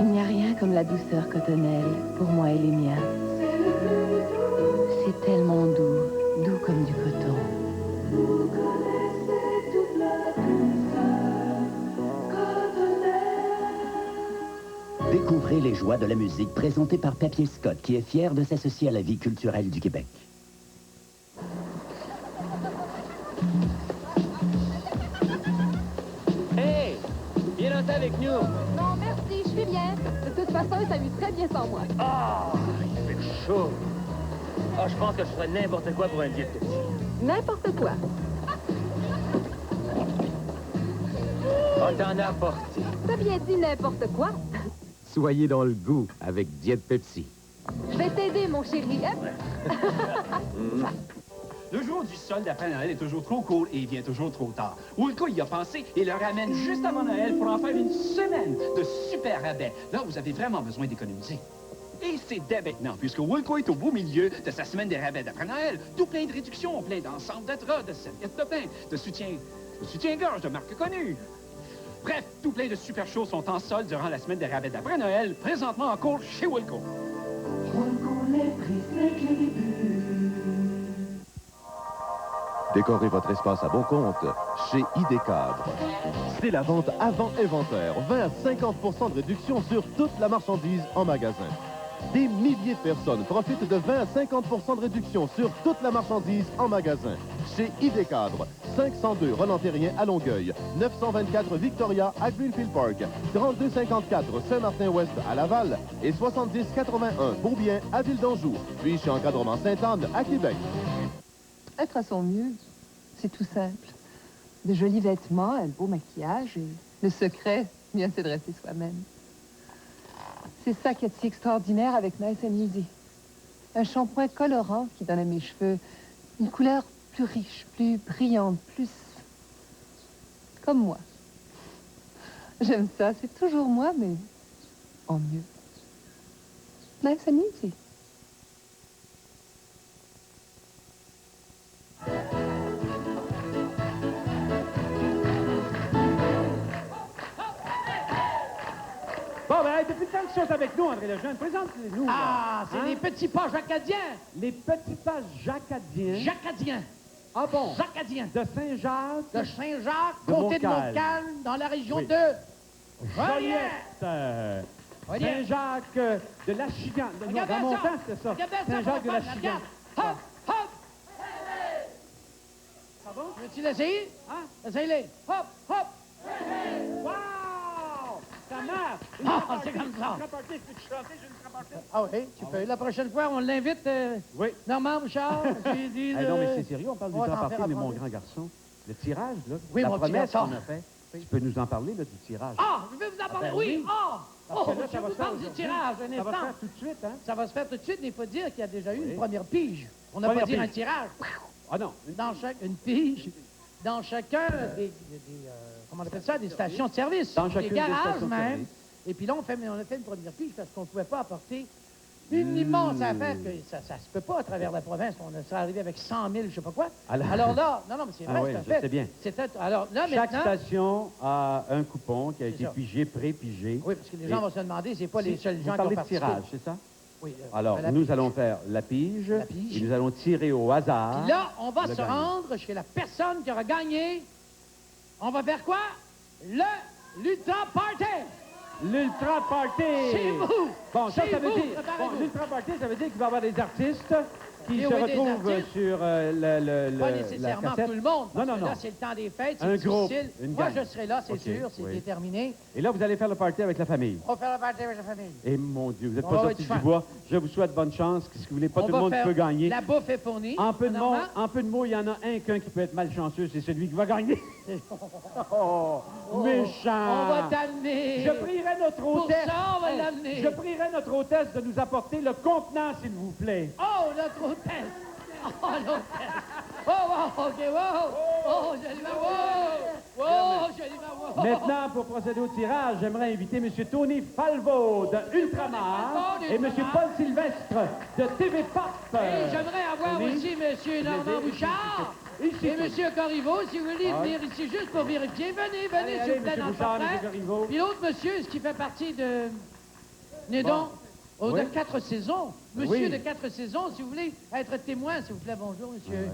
Il n'y a rien comme la douceur cotonnelle pour moi et les miens. C'est tellement doux, doux comme du coton. Découvrez les joies de la musique présentée par Papier Scott, qui est fier de s'associer à la vie culturelle du Québec. Hey! Viens rentrer avec nous! Non, merci, je suis bien. De toute façon, il s'amuse très bien sans moi. Ah! Il fait chaud! Ah, je pense que je ferais n'importe quoi pour un diète petit. N'importe quoi. On t'en a apporté. T'as bien dit n'importe quoi. Soyez dans le goût avec Diète Pepsi. Je vais t'aider, mon chéri. Le jour du solde après Noël est toujours trop court et il vient toujours trop tard. Woolco y a pensé et le ramène juste avant Noël pour en faire une semaine de super rabais. Là, vous avez vraiment besoin d'économiser. Et c'est dès maintenant, puisque Woolco est au beau milieu de sa semaine des rabais d'après Noël. Tout plein de réductions, plein d'ensembles de draps, de serviettes de bain, de soutien-gorge de marque connue. Bref, tout plein de super choses sont en solde durant la semaine des rabais d'après Noël, présentement en cours chez Woolco. Woolco, les prix, c'est que le début. Décorez votre espace à bon compte chez Idécadre. C'est la vente avant inventaire. 20 à 50 de réduction sur toute la marchandise en magasin. Des milliers de personnes profitent de 20 à 50 de réduction sur toute la marchandise en magasin. Chez Idécadre, 502 Roland-Terrien à Longueuil, 924 Victoria à Greenfield Park, 3254 Saint-Martin-Ouest à Laval et 7081 Beaubien à Ville-d'Anjou, puis chez Encadrement Sainte-Anne à Québec. Être à son mieux, c'est tout simple. De jolis vêtements, un beau maquillage et le secret, bien c'est de rester soi-même. C'est ça qui est si extraordinaire avec Nice and Easy. Un shampoing colorant qui donne à mes cheveux une couleur plus riche, plus brillante, plus... comme moi. J'aime ça, c'est toujours moi, mais en mieux. Nice and Easy. Bon, ben, depuis le temps qu'ils sont avec nous, André Lejeune, présente-les-nous. Ah, c'est les petits pas jacadiens. Les petits pas jacadiens. Jacadiens. Ah bon? Jacadiens. De Saint-Jacques. De Saint-Jacques, comté de Montcalm, dans la région de Joliette. Saint-Jacques de la Chigane. Non, dans mon temps, c'était ça. Saint-Jacques de la Chigane. Hop, hop. Ça va? Veux-tu l'essayer? Hein? Essaye-les. Hop, hop. Wow! Ça marche! Ah, c'est comme ça. Ah oui, tu peux. La prochaine fois, on l'invite. Oui. Normand Bouchard. Hey, non, mais c'est sérieux, on parle du grand party, mais mon grand garçon, le tirage, là, oui, la mon promesse petit garçon. qu'on a fait, tu peux nous en parler, là, du tirage. Ah, je vais vous en parler. Oui. Ah! Parce que là, je ça va vous se faire parle du aujourd'hui. tirage, un instant. Ça va se faire tout de suite, hein? Ça va se faire tout de suite, mais il faut dire qu'il y a déjà eu une première pige. On n'a pas Première dit un pige. tirage. Ah non. Une pige. Dans chacun des comment on appelle ça, des stations de service. Dans des chacune des garages stations de même. service. Et puis là, on a fait une première pige parce qu'on ne pouvait pas apporter une immense affaire que ça se peut pas à travers la province. On serait arrivé avec 100 000, je sais pas quoi. Alors là, non, mais c'est vrai, oui, c'est un je fait. sais bien. Alors là, Chaque maintenant... station a un coupon qui a été ça. pigé, pré-pigé. Oui, parce que les gens vont se demander, c'est pas les seuls gens qui ont parlez de participé. tirage, c'est ça? Oui. Alors, la nous pige. allons faire la pige, et nous allons tirer au hasard. Puis là, on va le se gagnant. rendre chez la personne qui aura gagné. On va faire quoi? L'Ultra Party! L'Ultra Party! Chez vous! Bon, ça Chez veut vous, dire... préparez-vous. Bon, l'Ultra Party, ça veut dire qu'il va y avoir des artistes qui Et se oui, des retrouvent artistes. sur Pas la nécessairement cassette. tout le monde, parce Non, que non, là, non. c'est le temps des fêtes, Un c'est groupe, difficile. une Moi, gang. je serai là, c'est OK, sûr, c'est oui. déterminé. Et là, vous allez faire le party avec la famille. On va faire la party avec la famille. Et mon Dieu, vous n'êtes On pas va sortis être du fin. bois. Je vous souhaite bonne chance. Qu'est-ce que vous voulez? Pas On tout va le monde faire peut gagner. La bouffe est fournie. En peu de mots, Normand. il y en a qu'un qui peut être malchanceux, c'est celui qui va gagner. Oh, méchant! On va t'amener. Je prierai notre Pour hôtesse. ça, on va l'amener. Je prierai notre hôtesse de nous apporter le contenant, s'il vous plaît. Oh, notre hôtesse! Oh, l'hôtesse! Oh, wow, OK, wow! Oh, joli, wow! Wow, joli, wow! Maintenant, pour procéder au tirage, j'aimerais inviter M. Tony Falvo de Ultramar et M. Paul Sylvestre de TV Pop. Et j'aimerais avoir Tony, aussi M. Normand Bouchard et M. Corriveau, si vous voulez venir ici juste pour vérifier. Venez, Allez, s'il vous plaît, M. dans le Bouchard, portrait. M. Corriveau. Puis l'autre monsieur, ce qui fait partie de... Nédon, Oui. de 4 saisons. Monsieur Oui. de 4 saisons, si vous voulez être témoin, s'il vous plaît, bonjour, monsieur.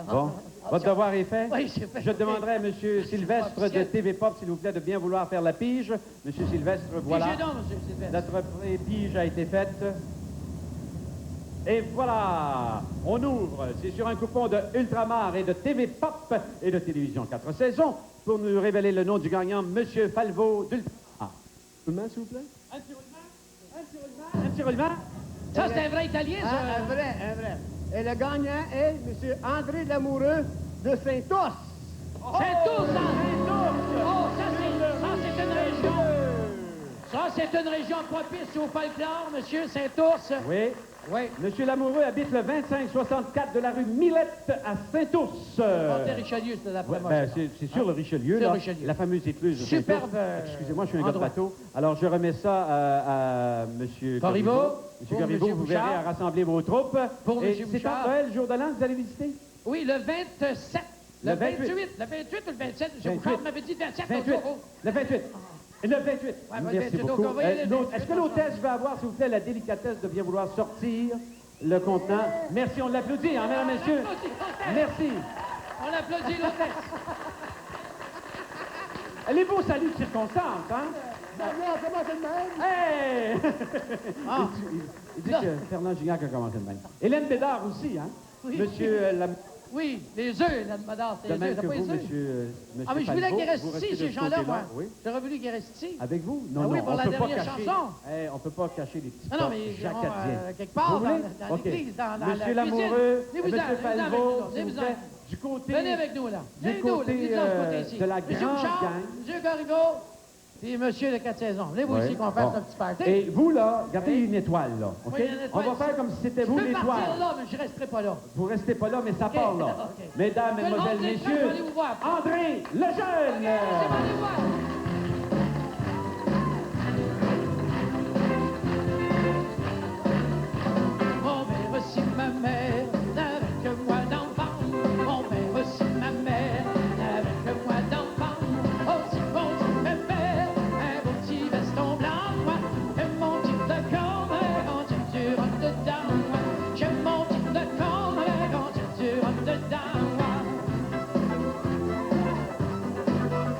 Bon, votre devoir est fait. Oui, c'est fait. Je demanderai à M. Sylvestre de officiel. TV Pop, s'il vous plaît, de bien vouloir faire la pige. M. Sylvestre, voilà. Pigez donc, monsieur Sylvestre. Notre pige a été faite. Et voilà, on ouvre. C'est sur un coupon de Ultramar et de TV Pop et de Télévision 4 saisons pour nous révéler le nom du gagnant, M. Falvo d'Ultramar. Roulement, s'il vous plaît? Un petit roulement, un petit roulement. Ça, c'est un vrai Italien, ça. Un vrai, un vrai. Et le gagnant est M. André Lamoureux de Saint-Os. Saint-Ours, ça! Oh, ça, c'est une région. Ça, c'est une région propice au folklore, monsieur Saint-Ours. Oui. Oui. Monsieur Lamoureux habite le 2564 de la rue Millette à Saint-Ours. Comté Richelieu, c'est d'après moi. ça. C'est sur le Richelieu, Sur là. le Richelieu. La fameuse écluse de Superbe, Saint-Ours. Excusez-moi, je suis un gars de endroit. bateau. Alors, je remets ça à M. Corriveau. Monsieur Pour Corriveau, M. vous verrez Bouchard. à rassembler vos troupes. Pour Et M. c'est Bouchard. quand Noël, jour de l'an, que vous allez visiter? Oui, le 27. Le Le 28. 28. Le 28 ou le 27? M. 28. Bouchard m'avait dit 27. 28. Le 28. Le 28. le Merci 28, donc beaucoup. on va y aller le L'autre- 28, Est-ce que l'hôtesse va avoir, s'il vous plaît, la délicatesse de bien vouloir sortir le contenant. Merci, on l'applaudit, hein, mesdames et messieurs. Merci. On applaudit l'hôtesse. Les beaux saluts de circonstance, hein? Hey! Il dit que Fernand Gignac a commencé de même. Hélène Bédard aussi, hein? Oui. Monsieur... Oui, les œufs, Hélène Bédard, c'est de les même œufs. que T'as pas vous, les œufs? monsieur Ah, mais je voulais Falvo, qu'ils restent vous ici, restez de ces ce gens-là, moi. côté-là, oui. J'aurais voulu qu'ils restent ici. Avec vous? Non, Ah oui, non, pour on la peut pas dernière cacher. chanson. Hey, on peut pas cacher les petits Non, pas mais ils iront, jacadiens. quelque part Vous voulez? dans OK. l'église, dans la Monsieur cuisine. Lamoureux, Venez-vous-en, monsieur venez-vous avec Falvo, nous, s'il vous venez-vous-en. plaît, du côté... Venez avec nous, là. Du Venez-nous, là. côté, Venez de l'autre côté ici. de la Monsieur grande Bouchard, gang. Monsieur Corriveau, puis Monsieur de 4 saisons. Venez-vous Ouais. ici qu'on fasse Bon. un petit party. Et vous, là, regardez une étoile, là. OK? Oui, il y a une On étoile va ici. faire comme si c'était vous, Je peux l'étoile. partir là, mais je resterai pas là. Vous restez pas là, mais ça OK, part, là. OK. Mesdames, Tout le monde, mesdemoiselles, les frères, messieurs, allez vous voir. André Lejeune! Allez voir. Mon père aussi, ma mère, n'avait que moi d'enfant. Mon père aussi, ma mère, n'avait que moi d'enfant. Aussi bon Dieu me faire un beau petit veston blanc, moi. Et mon petit flacon avec un tutu en dedans, moi. J'ai mon petit flacon avec un tutu en dedans, moi.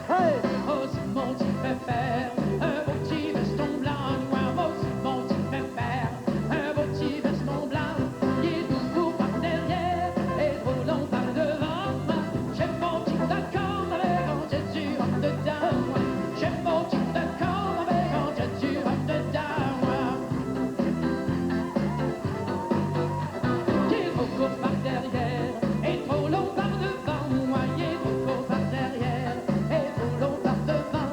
Hey! Aussi mon Dieu me faire un beau petit veston blanc, moi. Aussi mon Dieu me faire un beau petit veston blanc. Il est tout court par derrière et trop long par devant, moi. J'ai mon petit flacon avec un tutu en dedans, moi. J'ai mon petit flacon avec un tutu en dedans, moi. Il est trop court par derrière et trop long par devant, moi. Il est trop court par derrière et trop long par devant.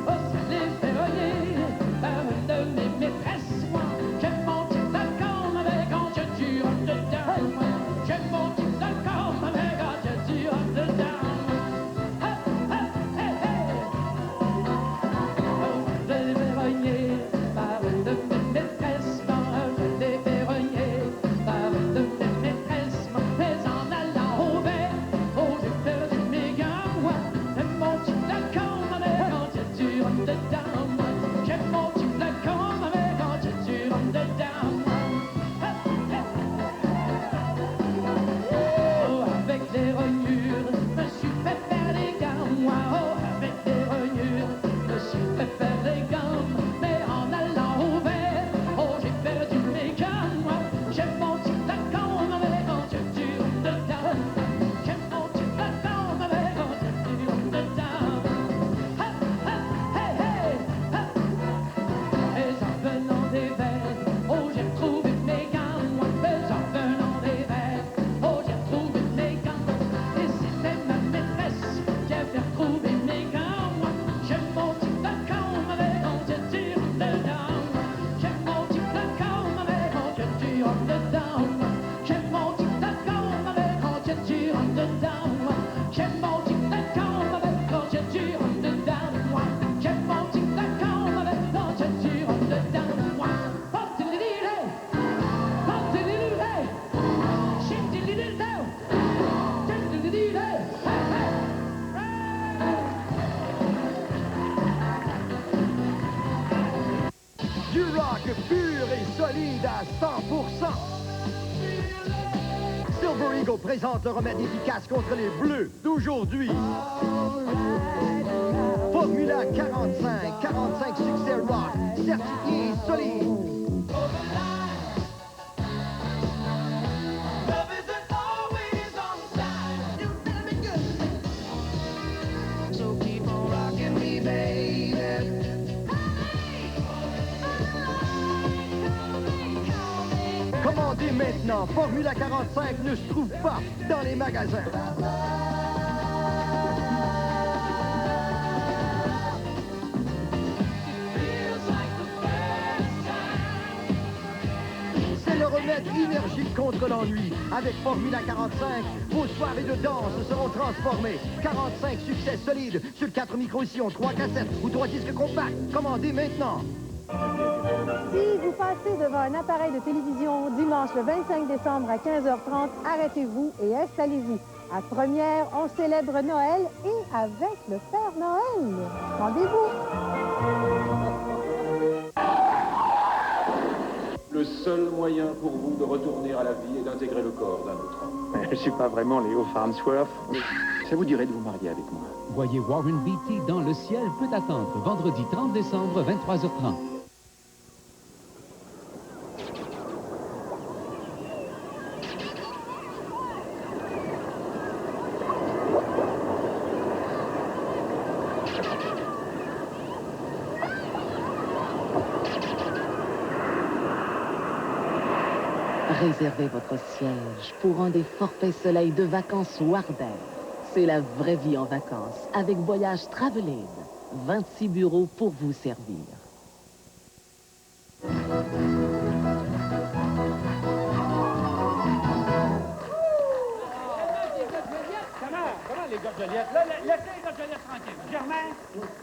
Aussi les ferronniers par une de mes maîtresses, moi. J'ai mon petit flacon avec un tutu en dedans, moi. J'ai mon petit flacon avec un tutu en dedans. Ah, ah, hey, hey. Je l'ai ferronnier par une de mes maîtresses, moi. Je l'ai ferronnier par une de mes maîtresses, moi. Mais en allant au vert, oh, j'ai perdu mes gants, moi. J'ai mon petit flacon avec un tutu en dedans, moi. J'ai mon petit flacon avec un tutu en dedans, moi. Oh, avec les rognures, me suis fait faire les gants, moi. Oh, avec les rognures, me suis fait faire les gants. Mais en allant au vert, oh, j'ai perdu mes gants, moi. J'ai mon petit flacon avec un tutu en dedans. J'ai mon petit flacon avec un tutu en dedans. Ha, ha, hey, hey, ha. Et en venant des verres, oh, j'ai retrouvé mes gants, moi. Mais en venant des verres, oh, j'ai retrouvé mes gants. Et c'était ma maîtresse qui avait retrouvé mes gants, moi. J'ai mon petit flacon avec un tutu en dedans, moi. J'ai mon petit flacon avec un tutu en dedans, moi. J'ai mon petit flacon avec un tutu en dedans, moi. J'ai mon petit flacon avec un tutu en dedans, moi. J'ai mon petit flacon avec un tutu en dedans, moi. Porte-les-les, porte-les-les, chute-les-les, chute-les-les, hey, hey. Du rock pur et solide à 100%. Silver Eagle présente le remède efficace contre les bleus d'aujourd'hui. Formula 45, 45 succès rock, certifié solide. So keep on rocking me, baby. Commandez maintenant. Formula 45 ne se trouve pas dans les magasins. C'est le remède énergique contre l'ennui. Avec Formula 45, vos soirées de danse seront transformées. 45 succès solides sur 4 micro-sillons, 3 cassettes ou 3 disques compacts. Commandez maintenant. Si vous passez devant un appareil de télévision dimanche le 25 décembre à 15h30, arrêtez-vous et installez-y. À première, on célèbre Noël et avec le Père Noël. Rendez-vous. Le seul moyen moyen pour vous de retourner à la vie et d'intégrer le corps d'un autre homme. Je suis pas vraiment Léo Farnsworth. Ça vous dirait de vous marier avec moi? Voyez Warren Beatty dans Le ciel peut attendre, vendredi 30 décembre, 23h30. Réservez votre siège pour un des forfaits soleil de vacances Warden. C'est la vraie vie en vacances avec Voyage Traveled. 26 bureaux pour vous servir. Comment les gars de Joliette? Là, laissez les gars de Joliette tranquilles. Germain,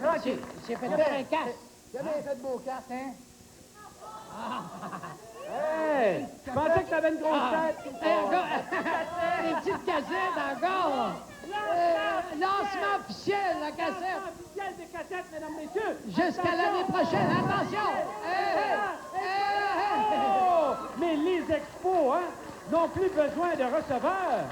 tranquille. J'ai fait faire un casque. Il a bien fait de beau casque, hein? Hey! Je pensais que t'avais une grosse tête. Des petites cassettes encore. Lancement officiel, la cassette. Lancement officiel des cassettes, mesdames, messieurs. Jusqu'à l'année prochaine. Attention. Oh! Mais les expos, hein, n'ont plus besoin de receveurs.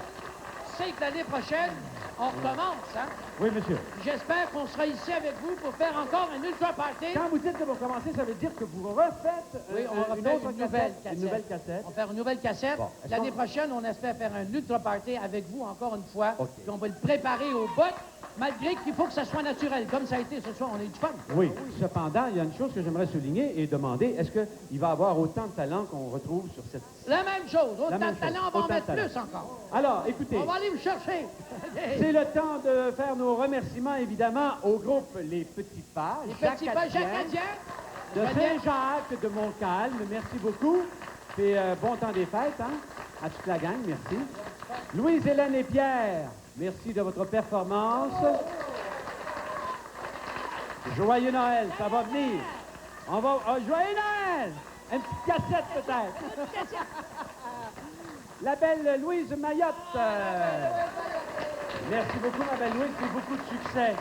C'est que l'année prochaine, on recommence, hein? Oui, monsieur. J'espère qu'on sera ici avec vous pour faire encore un ultra party. Quand vous dites que vous commencez, ça veut dire que vous refaites oui, on va une faire autre une nouvelle cassette. Une nouvelle cassette. On va faire une nouvelle cassette. Bon, l'année prochaine, on espère faire un ultra party avec vous encore une fois. OK. Puis on va le préparer au bout, malgré qu'il faut que ça soit naturel. Comme ça a été ce soir, on a eu du fun. Oui. Cependant, il y a une chose que j'aimerais souligner et demander, est-ce qu'il va y avoir autant de talent qu'on retrouve sur cette... La même chose. Autant de talent, on va en mettre plus encore. Alors, écoutez... On va aller vous chercher. C'est le temps de faire nos remerciements, évidemment, au groupe Les Petits Pas. Les Petits Pas Jacadiens. De Saint-Jacques, de Montcalm. Merci beaucoup. Et bon temps des fêtes, hein? À toute la gang, merci. Louise, Hélène et Pierre, merci de votre performance. Joyeux Noël, ça va venir. On va... Joyeux Noël! Une petite cassette, peut-être. La belle Louise Mayotte. Merci beaucoup, ma belle Louise, et beaucoup de succès.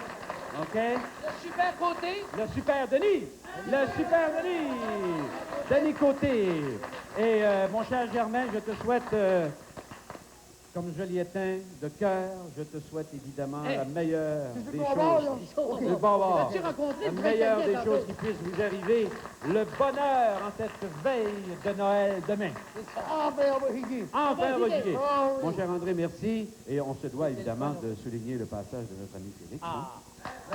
OK? Le super côté. Le super Denis. Le super Denis. Denis Côté. Et mon cher Germain, je te souhaite, comme Jolietin, de cœur, je te souhaite évidemment la meilleure des choses. Le bonbon. La meilleure des choses qui puissent vous arriver. Le bonheur en cette veille de Noël demain. Enfin, on va giguer. Enfin, on va giguer. Mon cher André, merci. Et on se doit évidemment de souligner le passage de notre ami Félix.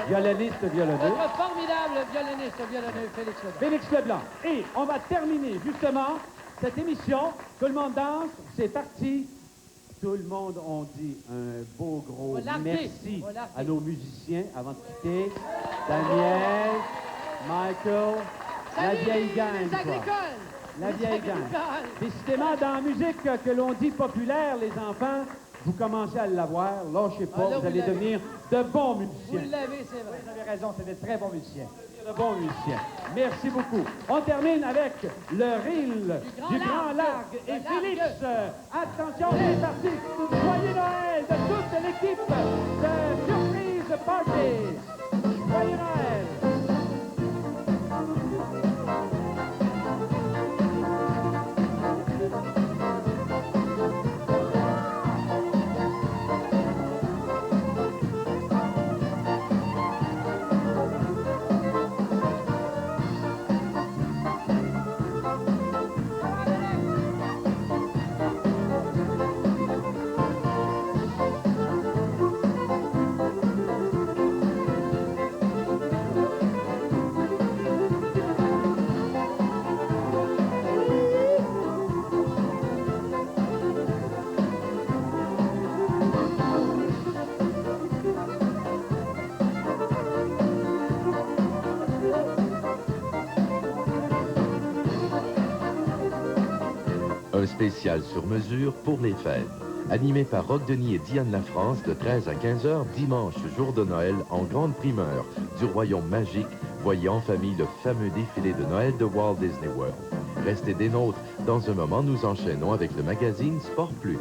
Violoniste, violonneux. Notre formidable violoniste, violonneux, Félix Leblanc. Félix Leblanc. Et on va terminer justement cette émission. Tout le monde danse, c'est parti. Tout le monde, on dit un beau gros merci à nos musiciens avant de quitter. Daniel, Michael, la vieille gang. La vieille gang. Décidément, dans la musique que l'on dit populaire, les enfants, vous commencez à l'avoir. Lâchez pas, vous allez devenir de bons musiciens. Vous l'avez, c'est vrai. Vous avez raison, c'est des très bons musiciens. De bons musiciens. Merci beaucoup. On termine avec le reel du Grand Largue et Félix. Attention, c'est parti. Joyeux Noël de toute l'équipe de Surprise Party. Joyeux Noël. Un spécial sur mesure pour les fêtes. Animé par Roch Denis et Diane Lafrance de 13 à 15 heures dimanche, jour de Noël, en grande primeur du Royaume magique, voyez en famille le fameux défilé de Noël de Walt Disney World. Restez des nôtres. Dans un moment, nous enchaînons avec le magazine Sport Plus.